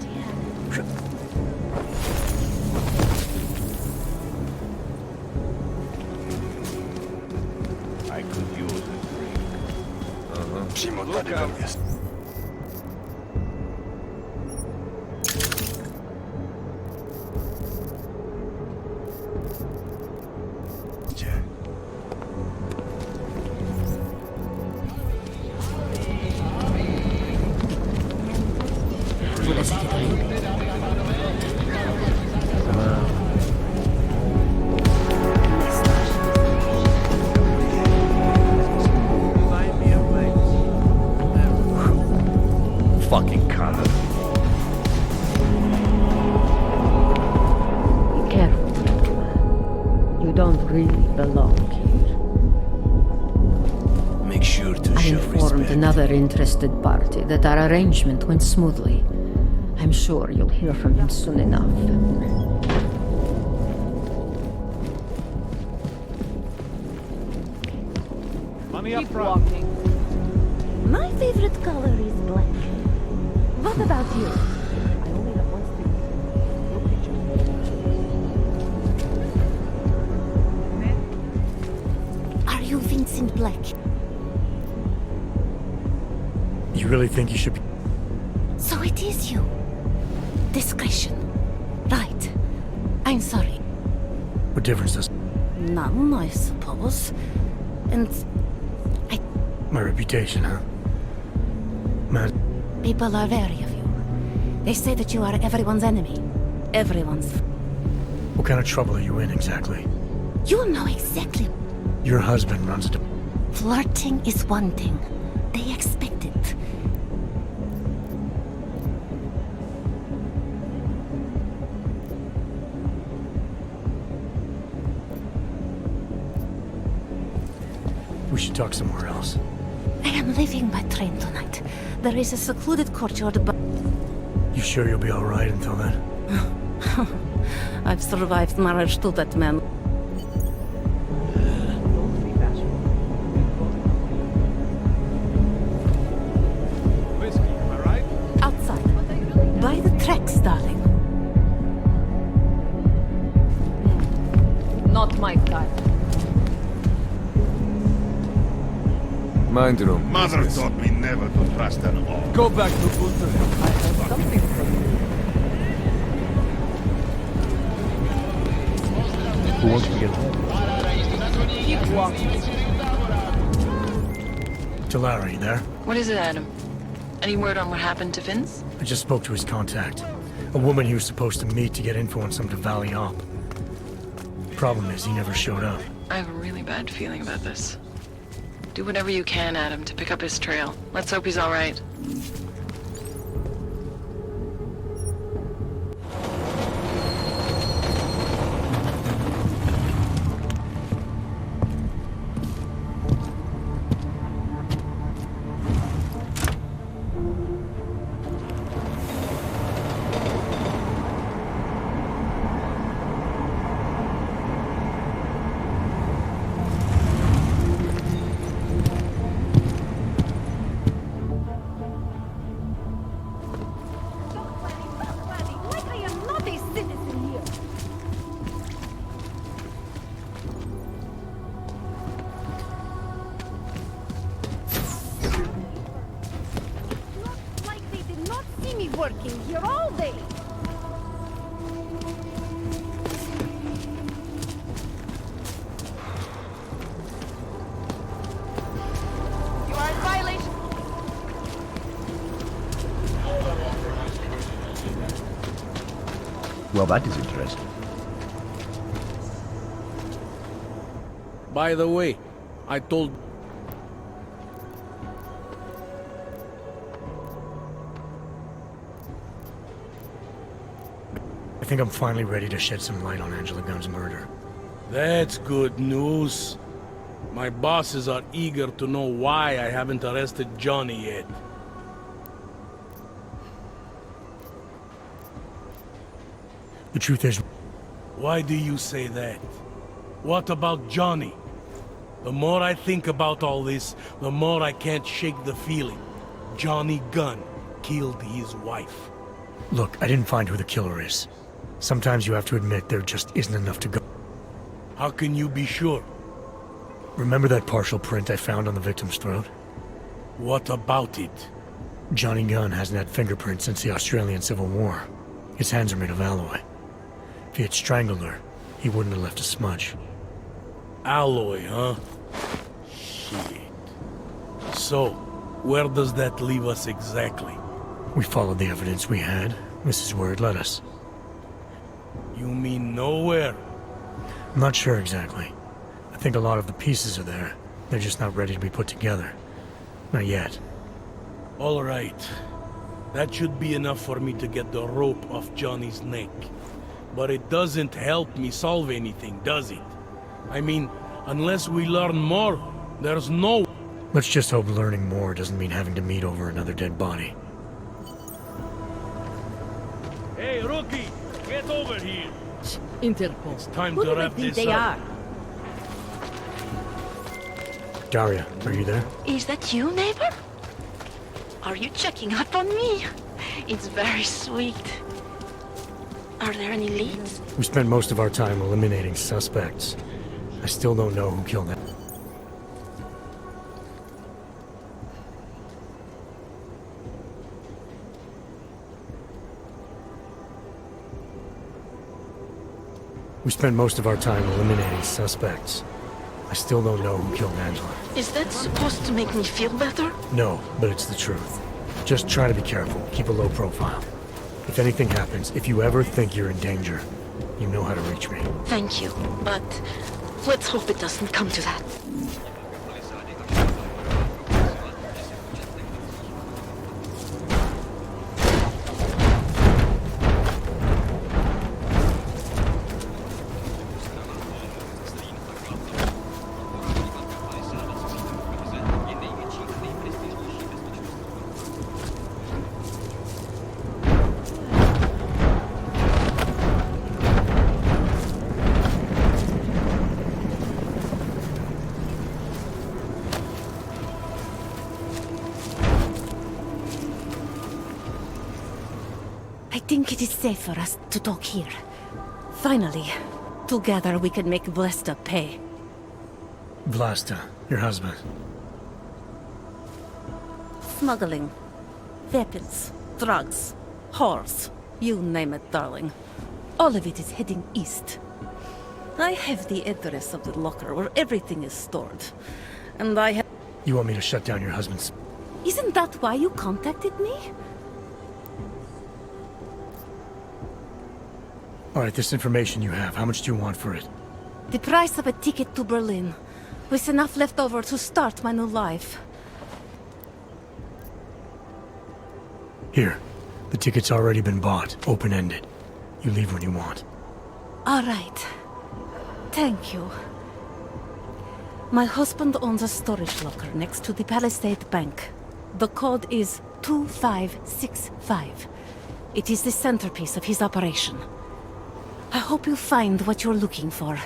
I could use a drink. Přímo tady ve městě. Fucking Connor. Be careful, gentleman. You don't really belong here. Make sure to I show informed respect. another interested party that our arrangement went smoothly. I'm sure you'll hear from him soon enough. Money up front. Walking. My favorite color is black. What about you? I only have one stick. Are you Vincent Black? You really think you should be... So it is you. Discretion. Right. I'm sorry. What difference does... None, I suppose. And My reputation, huh? Man, people are wary of you. They say that you are everyone's enemy. Everyone's... what kind of trouble are you in exactly? You know exactly. Your husband runs a... Flirting is one thing. They expect it. We should talk somewhere else. I am leaving by train tonight. There is a secluded courtyard above. You sure you'll be alright until then? I've survived marriage to that man. Whiskey, am I right? Outside. By the tracks, darling. Not my type. Mind your own Mother business. taught me never to trust an orc. Go back to Bunter. I have something for you. Who wants to get home? Keep walking. Talara, you there? What is it, Adam? Any word on what happened to Vince? I just spoke to his contact. A woman he was supposed to meet to get info on some Valley op. Problem is, he never showed up. I have a really bad feeling about this. Do whatever you can, Adam, to pick up his trail. Let's hope he's all right. Now that is interesting. By the way, I told... I think I'm finally ready to shed some light on Angela Gunn's murder. That's good news. My bosses are eager to know why I haven't arrested Johnny yet. The truth is... Why do you say that? What about Johnny? The more I think about all this, the more I can't shake the feeling. Johnny Gunn killed his wife. Look, I didn't find who the killer is. Sometimes you have to admit there just isn't enough to go. How can you be sure? Remember that partial print I found on the victim's throat? What about it? Johnny Gunn hasn't had fingerprints since the Australian Civil War. His hands are made of alloy. If he had strangled her, he wouldn't have left a smudge. Alloy, huh? Shit. So, where does that leave us exactly? We followed the evidence we had. This is where it led us. You mean nowhere? I'm not sure exactly. I think a lot of the pieces are there. They're just not ready to be put together. Not yet. All right. That should be enough for me to get the rope off Johnny's neck. But it doesn't help me solve anything, does it? I mean, unless we learn more, there's no... Let's just hope learning more doesn't mean having to meet over another dead body. Hey, rookie! Get over here! Interpol. It's time Who to do they wrap think this they up. are? Daria, are you there? Is that you, neighbor? Are you checking up on me? It's very sweet. Are there any leads? We spent most of our time eliminating suspects. I still don't know who killed them. We spent most of our time eliminating suspects. I still don't know who killed Angela. Is that supposed to make me feel better? No, but it's the truth. Just try to be careful. Keep a low profile. If anything happens, if you ever think you're in danger, you know how to reach me. Thank you, but let's hope it doesn't come to that. I think it is safe for us to talk here. Finally, together we can make Vlasta pay. Vlasta, your husband. Smuggling. Weapons. Drugs. Whores. You name it, darling. All of it is heading east. I have the address of the locker where everything is stored. And I have... You want me to shut down your husband's... Isn't that why you contacted me? Alright, this information you have, how much do you want for it? The price of a ticket to Berlin. With enough left over to start my new life. Here. The ticket's already been bought, open-ended. You leave when you want. All right. Thank you. My husband owns a storage locker next to the Palisade Bank. The code is 2565. It is the centerpiece of his operation. I hope you find what you're looking for.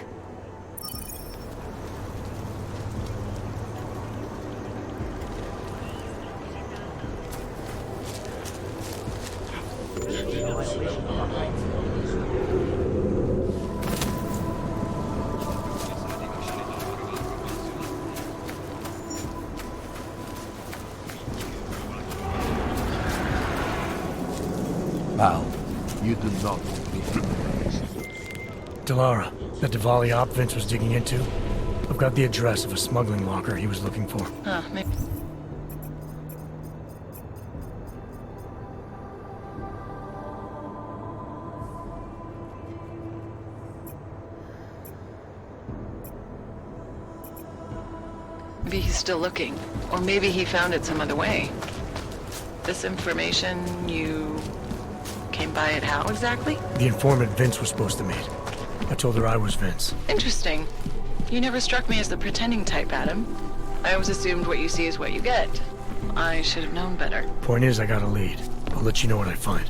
Pal, you do not need to. Delara, that Diwali op Vince was digging into? I've got the address of a smuggling locker he was looking for. Maybe. Maybe he's still looking. Or maybe he found it some other way. This information, you came by it how exactly? The informant Vince was supposed to meet. I told her I was Vince. Interesting. You never struck me as the pretending type, Adam. I always assumed what you see is what you get. I should have known better. Point is, I got a lead. I'll let you know what I find.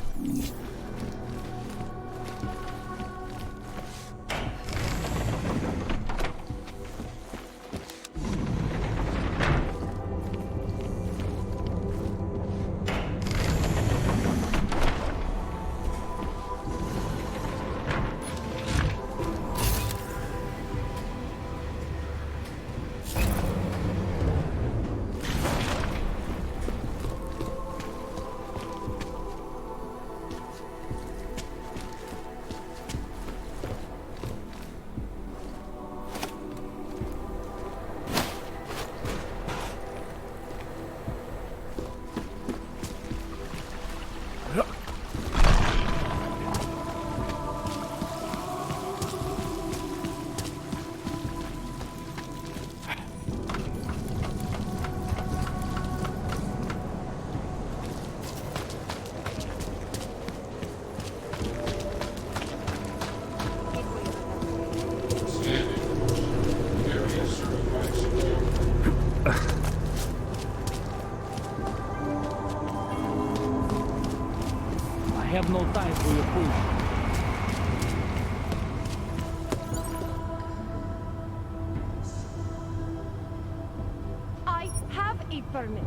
I have no time for your bullshit. I have a permit.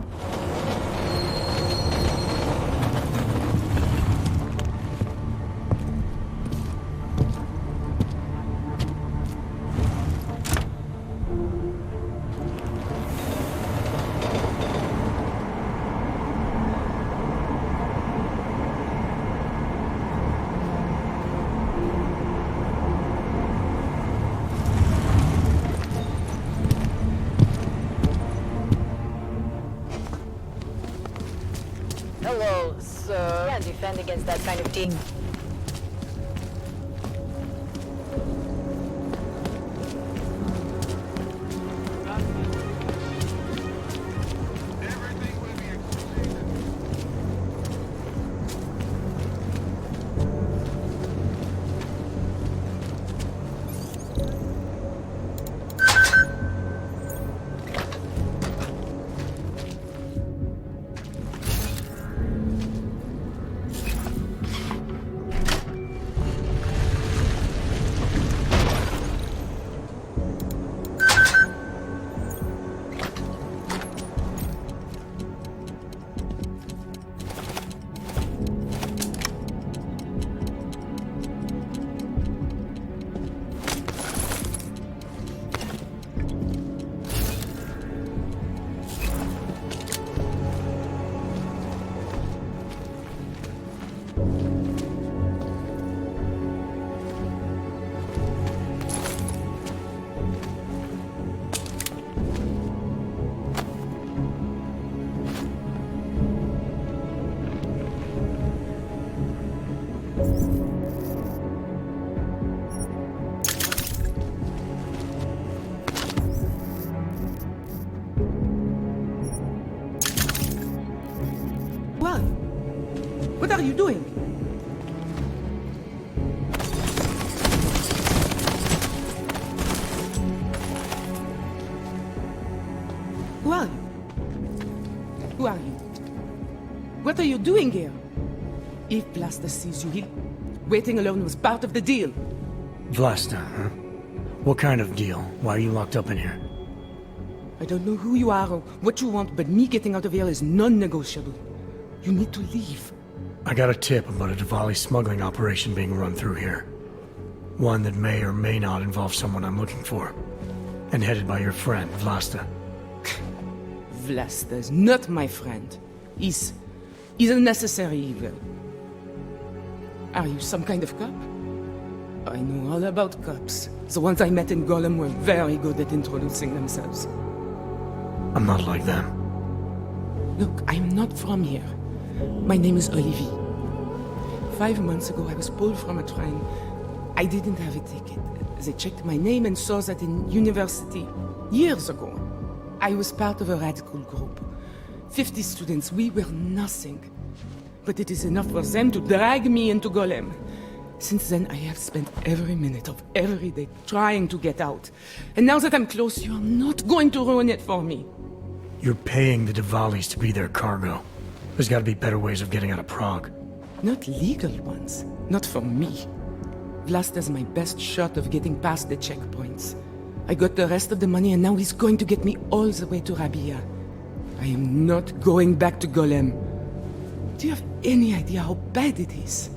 Hello, sir. Can't defend against that kind of thing. What are you doing? Who are you? Who are you? What are you doing here? If Vlasta sees you, waiting alone was part of the deal. Vlasta, huh? What kind of deal? Why are you locked up in here? I don't know who you are or what you want, but me getting out of here is non-negotiable. You need to leave. I got a tip about a Diwali smuggling operation being run through here. One that may or may not involve someone I'm looking for. And headed by your friend, Vlasta. Vlasta is not my friend. He's a necessary evil. Are you some kind of cop? I know all about cops. The ones I met in Golem were very good at introducing themselves. I'm not like them. Look, I'm not from here. My name is Olivier. 5 months ago, I was pulled from a train. I didn't have a ticket. They checked my name and saw that in university years ago. I was part of a radical group. 50 students, we were nothing. But it is enough for them to drag me into Golem. Since then, I have spent every minute of every day trying to get out. And now that I'm close, you're not going to ruin it for me. You're paying the Diwalis to be their cargo. There's gotta be better ways of getting out of Prague. Not legal ones. Not for me. Vlasta's my best shot of getting past the checkpoints. I got the rest of the money and now he's going to get me all the way to Rabia. I am not going back to Golem. Do you have any idea how bad it is?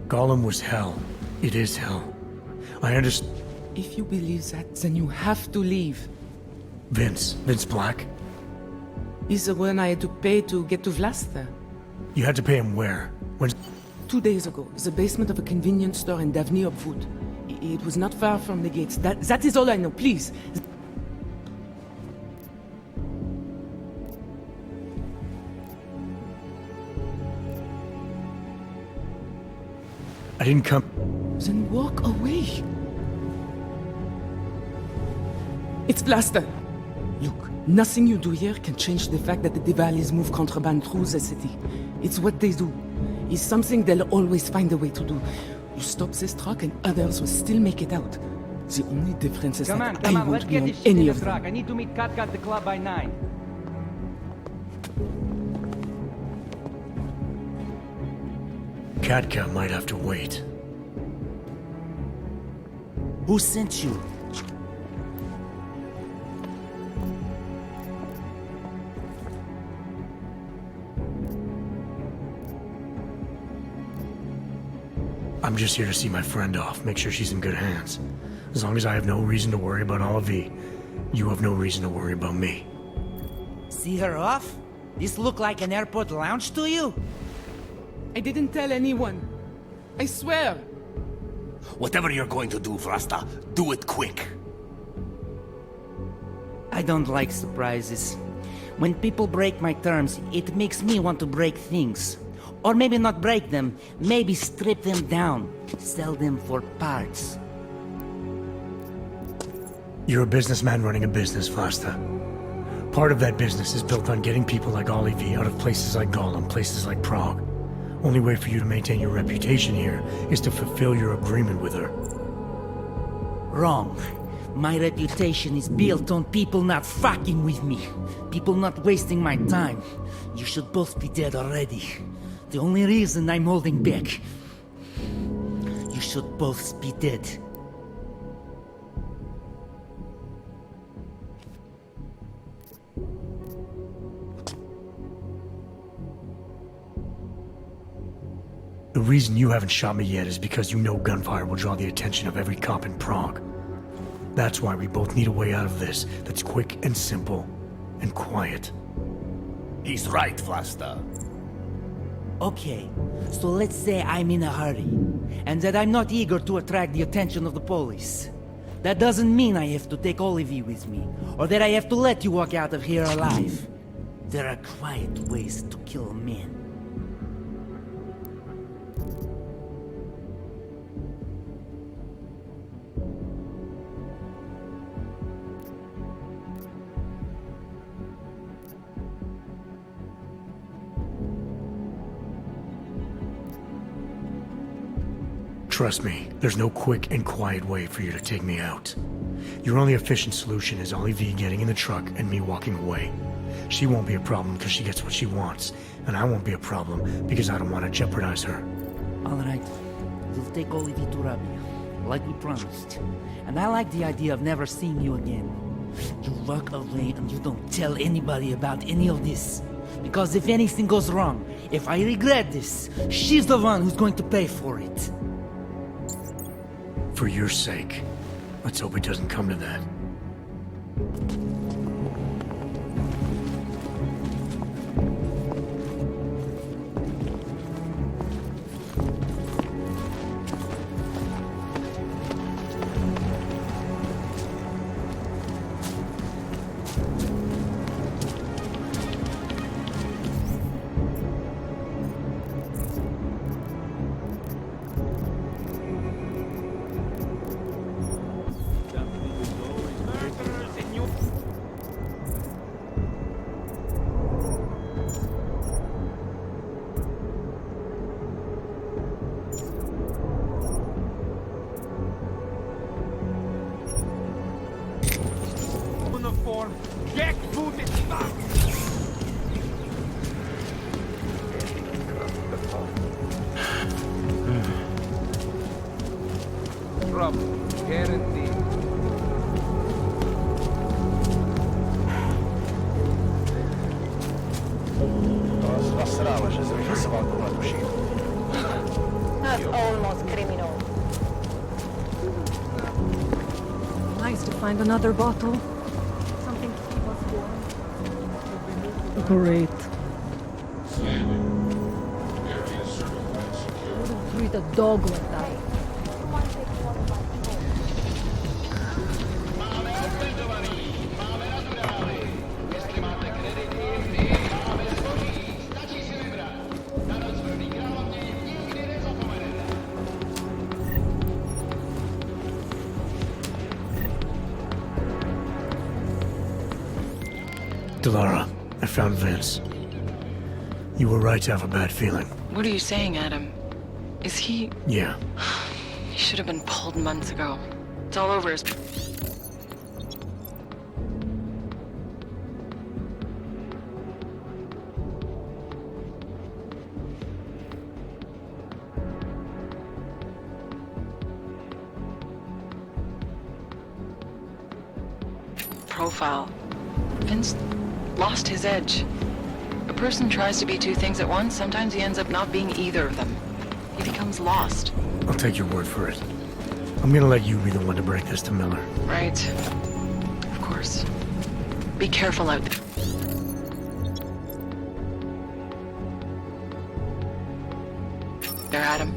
Golem was hell. It is hell. I understand. If you believe that, then you have to leave. Vince Black? He's the one I had to pay to get to Vlasta. You had to pay him where? When? 2 days ago, the basement of a convenience store in Davni Obvud. It was not far from the gates. That is all I know, please. I didn't come. Then walk away. It's Vlasta. Look, nothing you do here can change the fact that the Diwalis move contraband through the city. It's what they do. It's something they'll always find a way to do. You stop this truck and others will still make it out. The only difference is that I won't be on any of them. I need to meet Katka at the club by 9. Katka might have to wait. Who sent you? I'm just here to see my friend off, make sure she's in good hands. As long as I have no reason to worry about Olivier, you have no reason to worry about me. See her off? This look like an airport lounge to you? I didn't tell anyone. I swear. Whatever you're going to do, Vrasta, do it quick. I don't like surprises. When people break my terms, it makes me want to break things. Or maybe not break them, maybe strip them down, sell them for parts. You're a businessman running a business, Vlasta. Part of that business is built on getting people like Olivier out of places like Golem, places like Prague. Only way for you to maintain your reputation here is to fulfill your agreement with her. Wrong. My reputation is built on people not fucking with me. People not wasting my time. You should both be dead already. The only reason I'm holding back. You should both be dead. The reason you haven't shot me yet is because you know gunfire will draw the attention of every cop in Prague. That's why we both need a way out of this that's quick and simple and quiet. He's right, Vlasta. Okay, so let's say I'm in a hurry, and that I'm not eager to attract the attention of the police. That doesn't mean I have to take Olivier with me, or that I have to let you walk out of here alive. There are quiet ways to kill a man. Trust me, there's no quick and quiet way for you to take me out. Your only efficient solution is Olivier getting in the truck and me walking away. She won't be a problem because she gets what she wants, and I won't be a problem because I don't want to jeopardize her. Alright, we'll take Olivier to Rabia, like we promised. And I like the idea of never seeing you again. You walk away and you don't tell anybody about any of this. Because if anything goes wrong, if I regret this, she's the one who's going to pay for it. For your sake, let's hope it doesn't come to that. насрала, že zrežisoval tohleto šíru. That's almost criminal. Nice to find another bottle. Something to keep us warm. Great. Wouldn't treat a dog like that. Delara, I found Vince. You were right to have a bad feeling. What are you saying, Adam? Is he... Yeah. He should have been pulled months ago. It's all over his... profile. Vince lost his edge. A person tries to be two things at once, sometimes he ends up not being either of them. He becomes lost. I'll take your word for it. I'm gonna let you be the one to break this to Miller. Right. Of course. Be careful out there. There, Adam.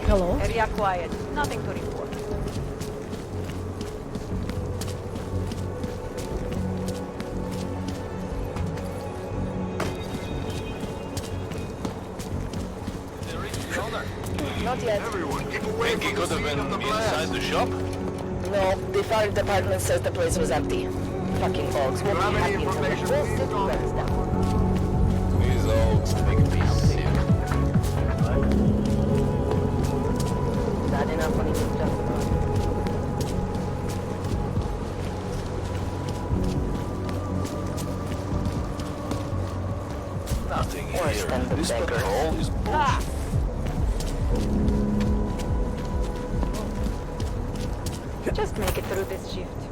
Hello? Area quiet. Nothing to report. Not yet. Think he could have been inside the shop? No, the fire department says the place was empty. Fucking hogs won't be happy until the whole city burns down. These hogs make me sick. Not enough when he was just Nothing Worse here. than the This beggar. patrol is bullshit. Ah! Just make it through this shift.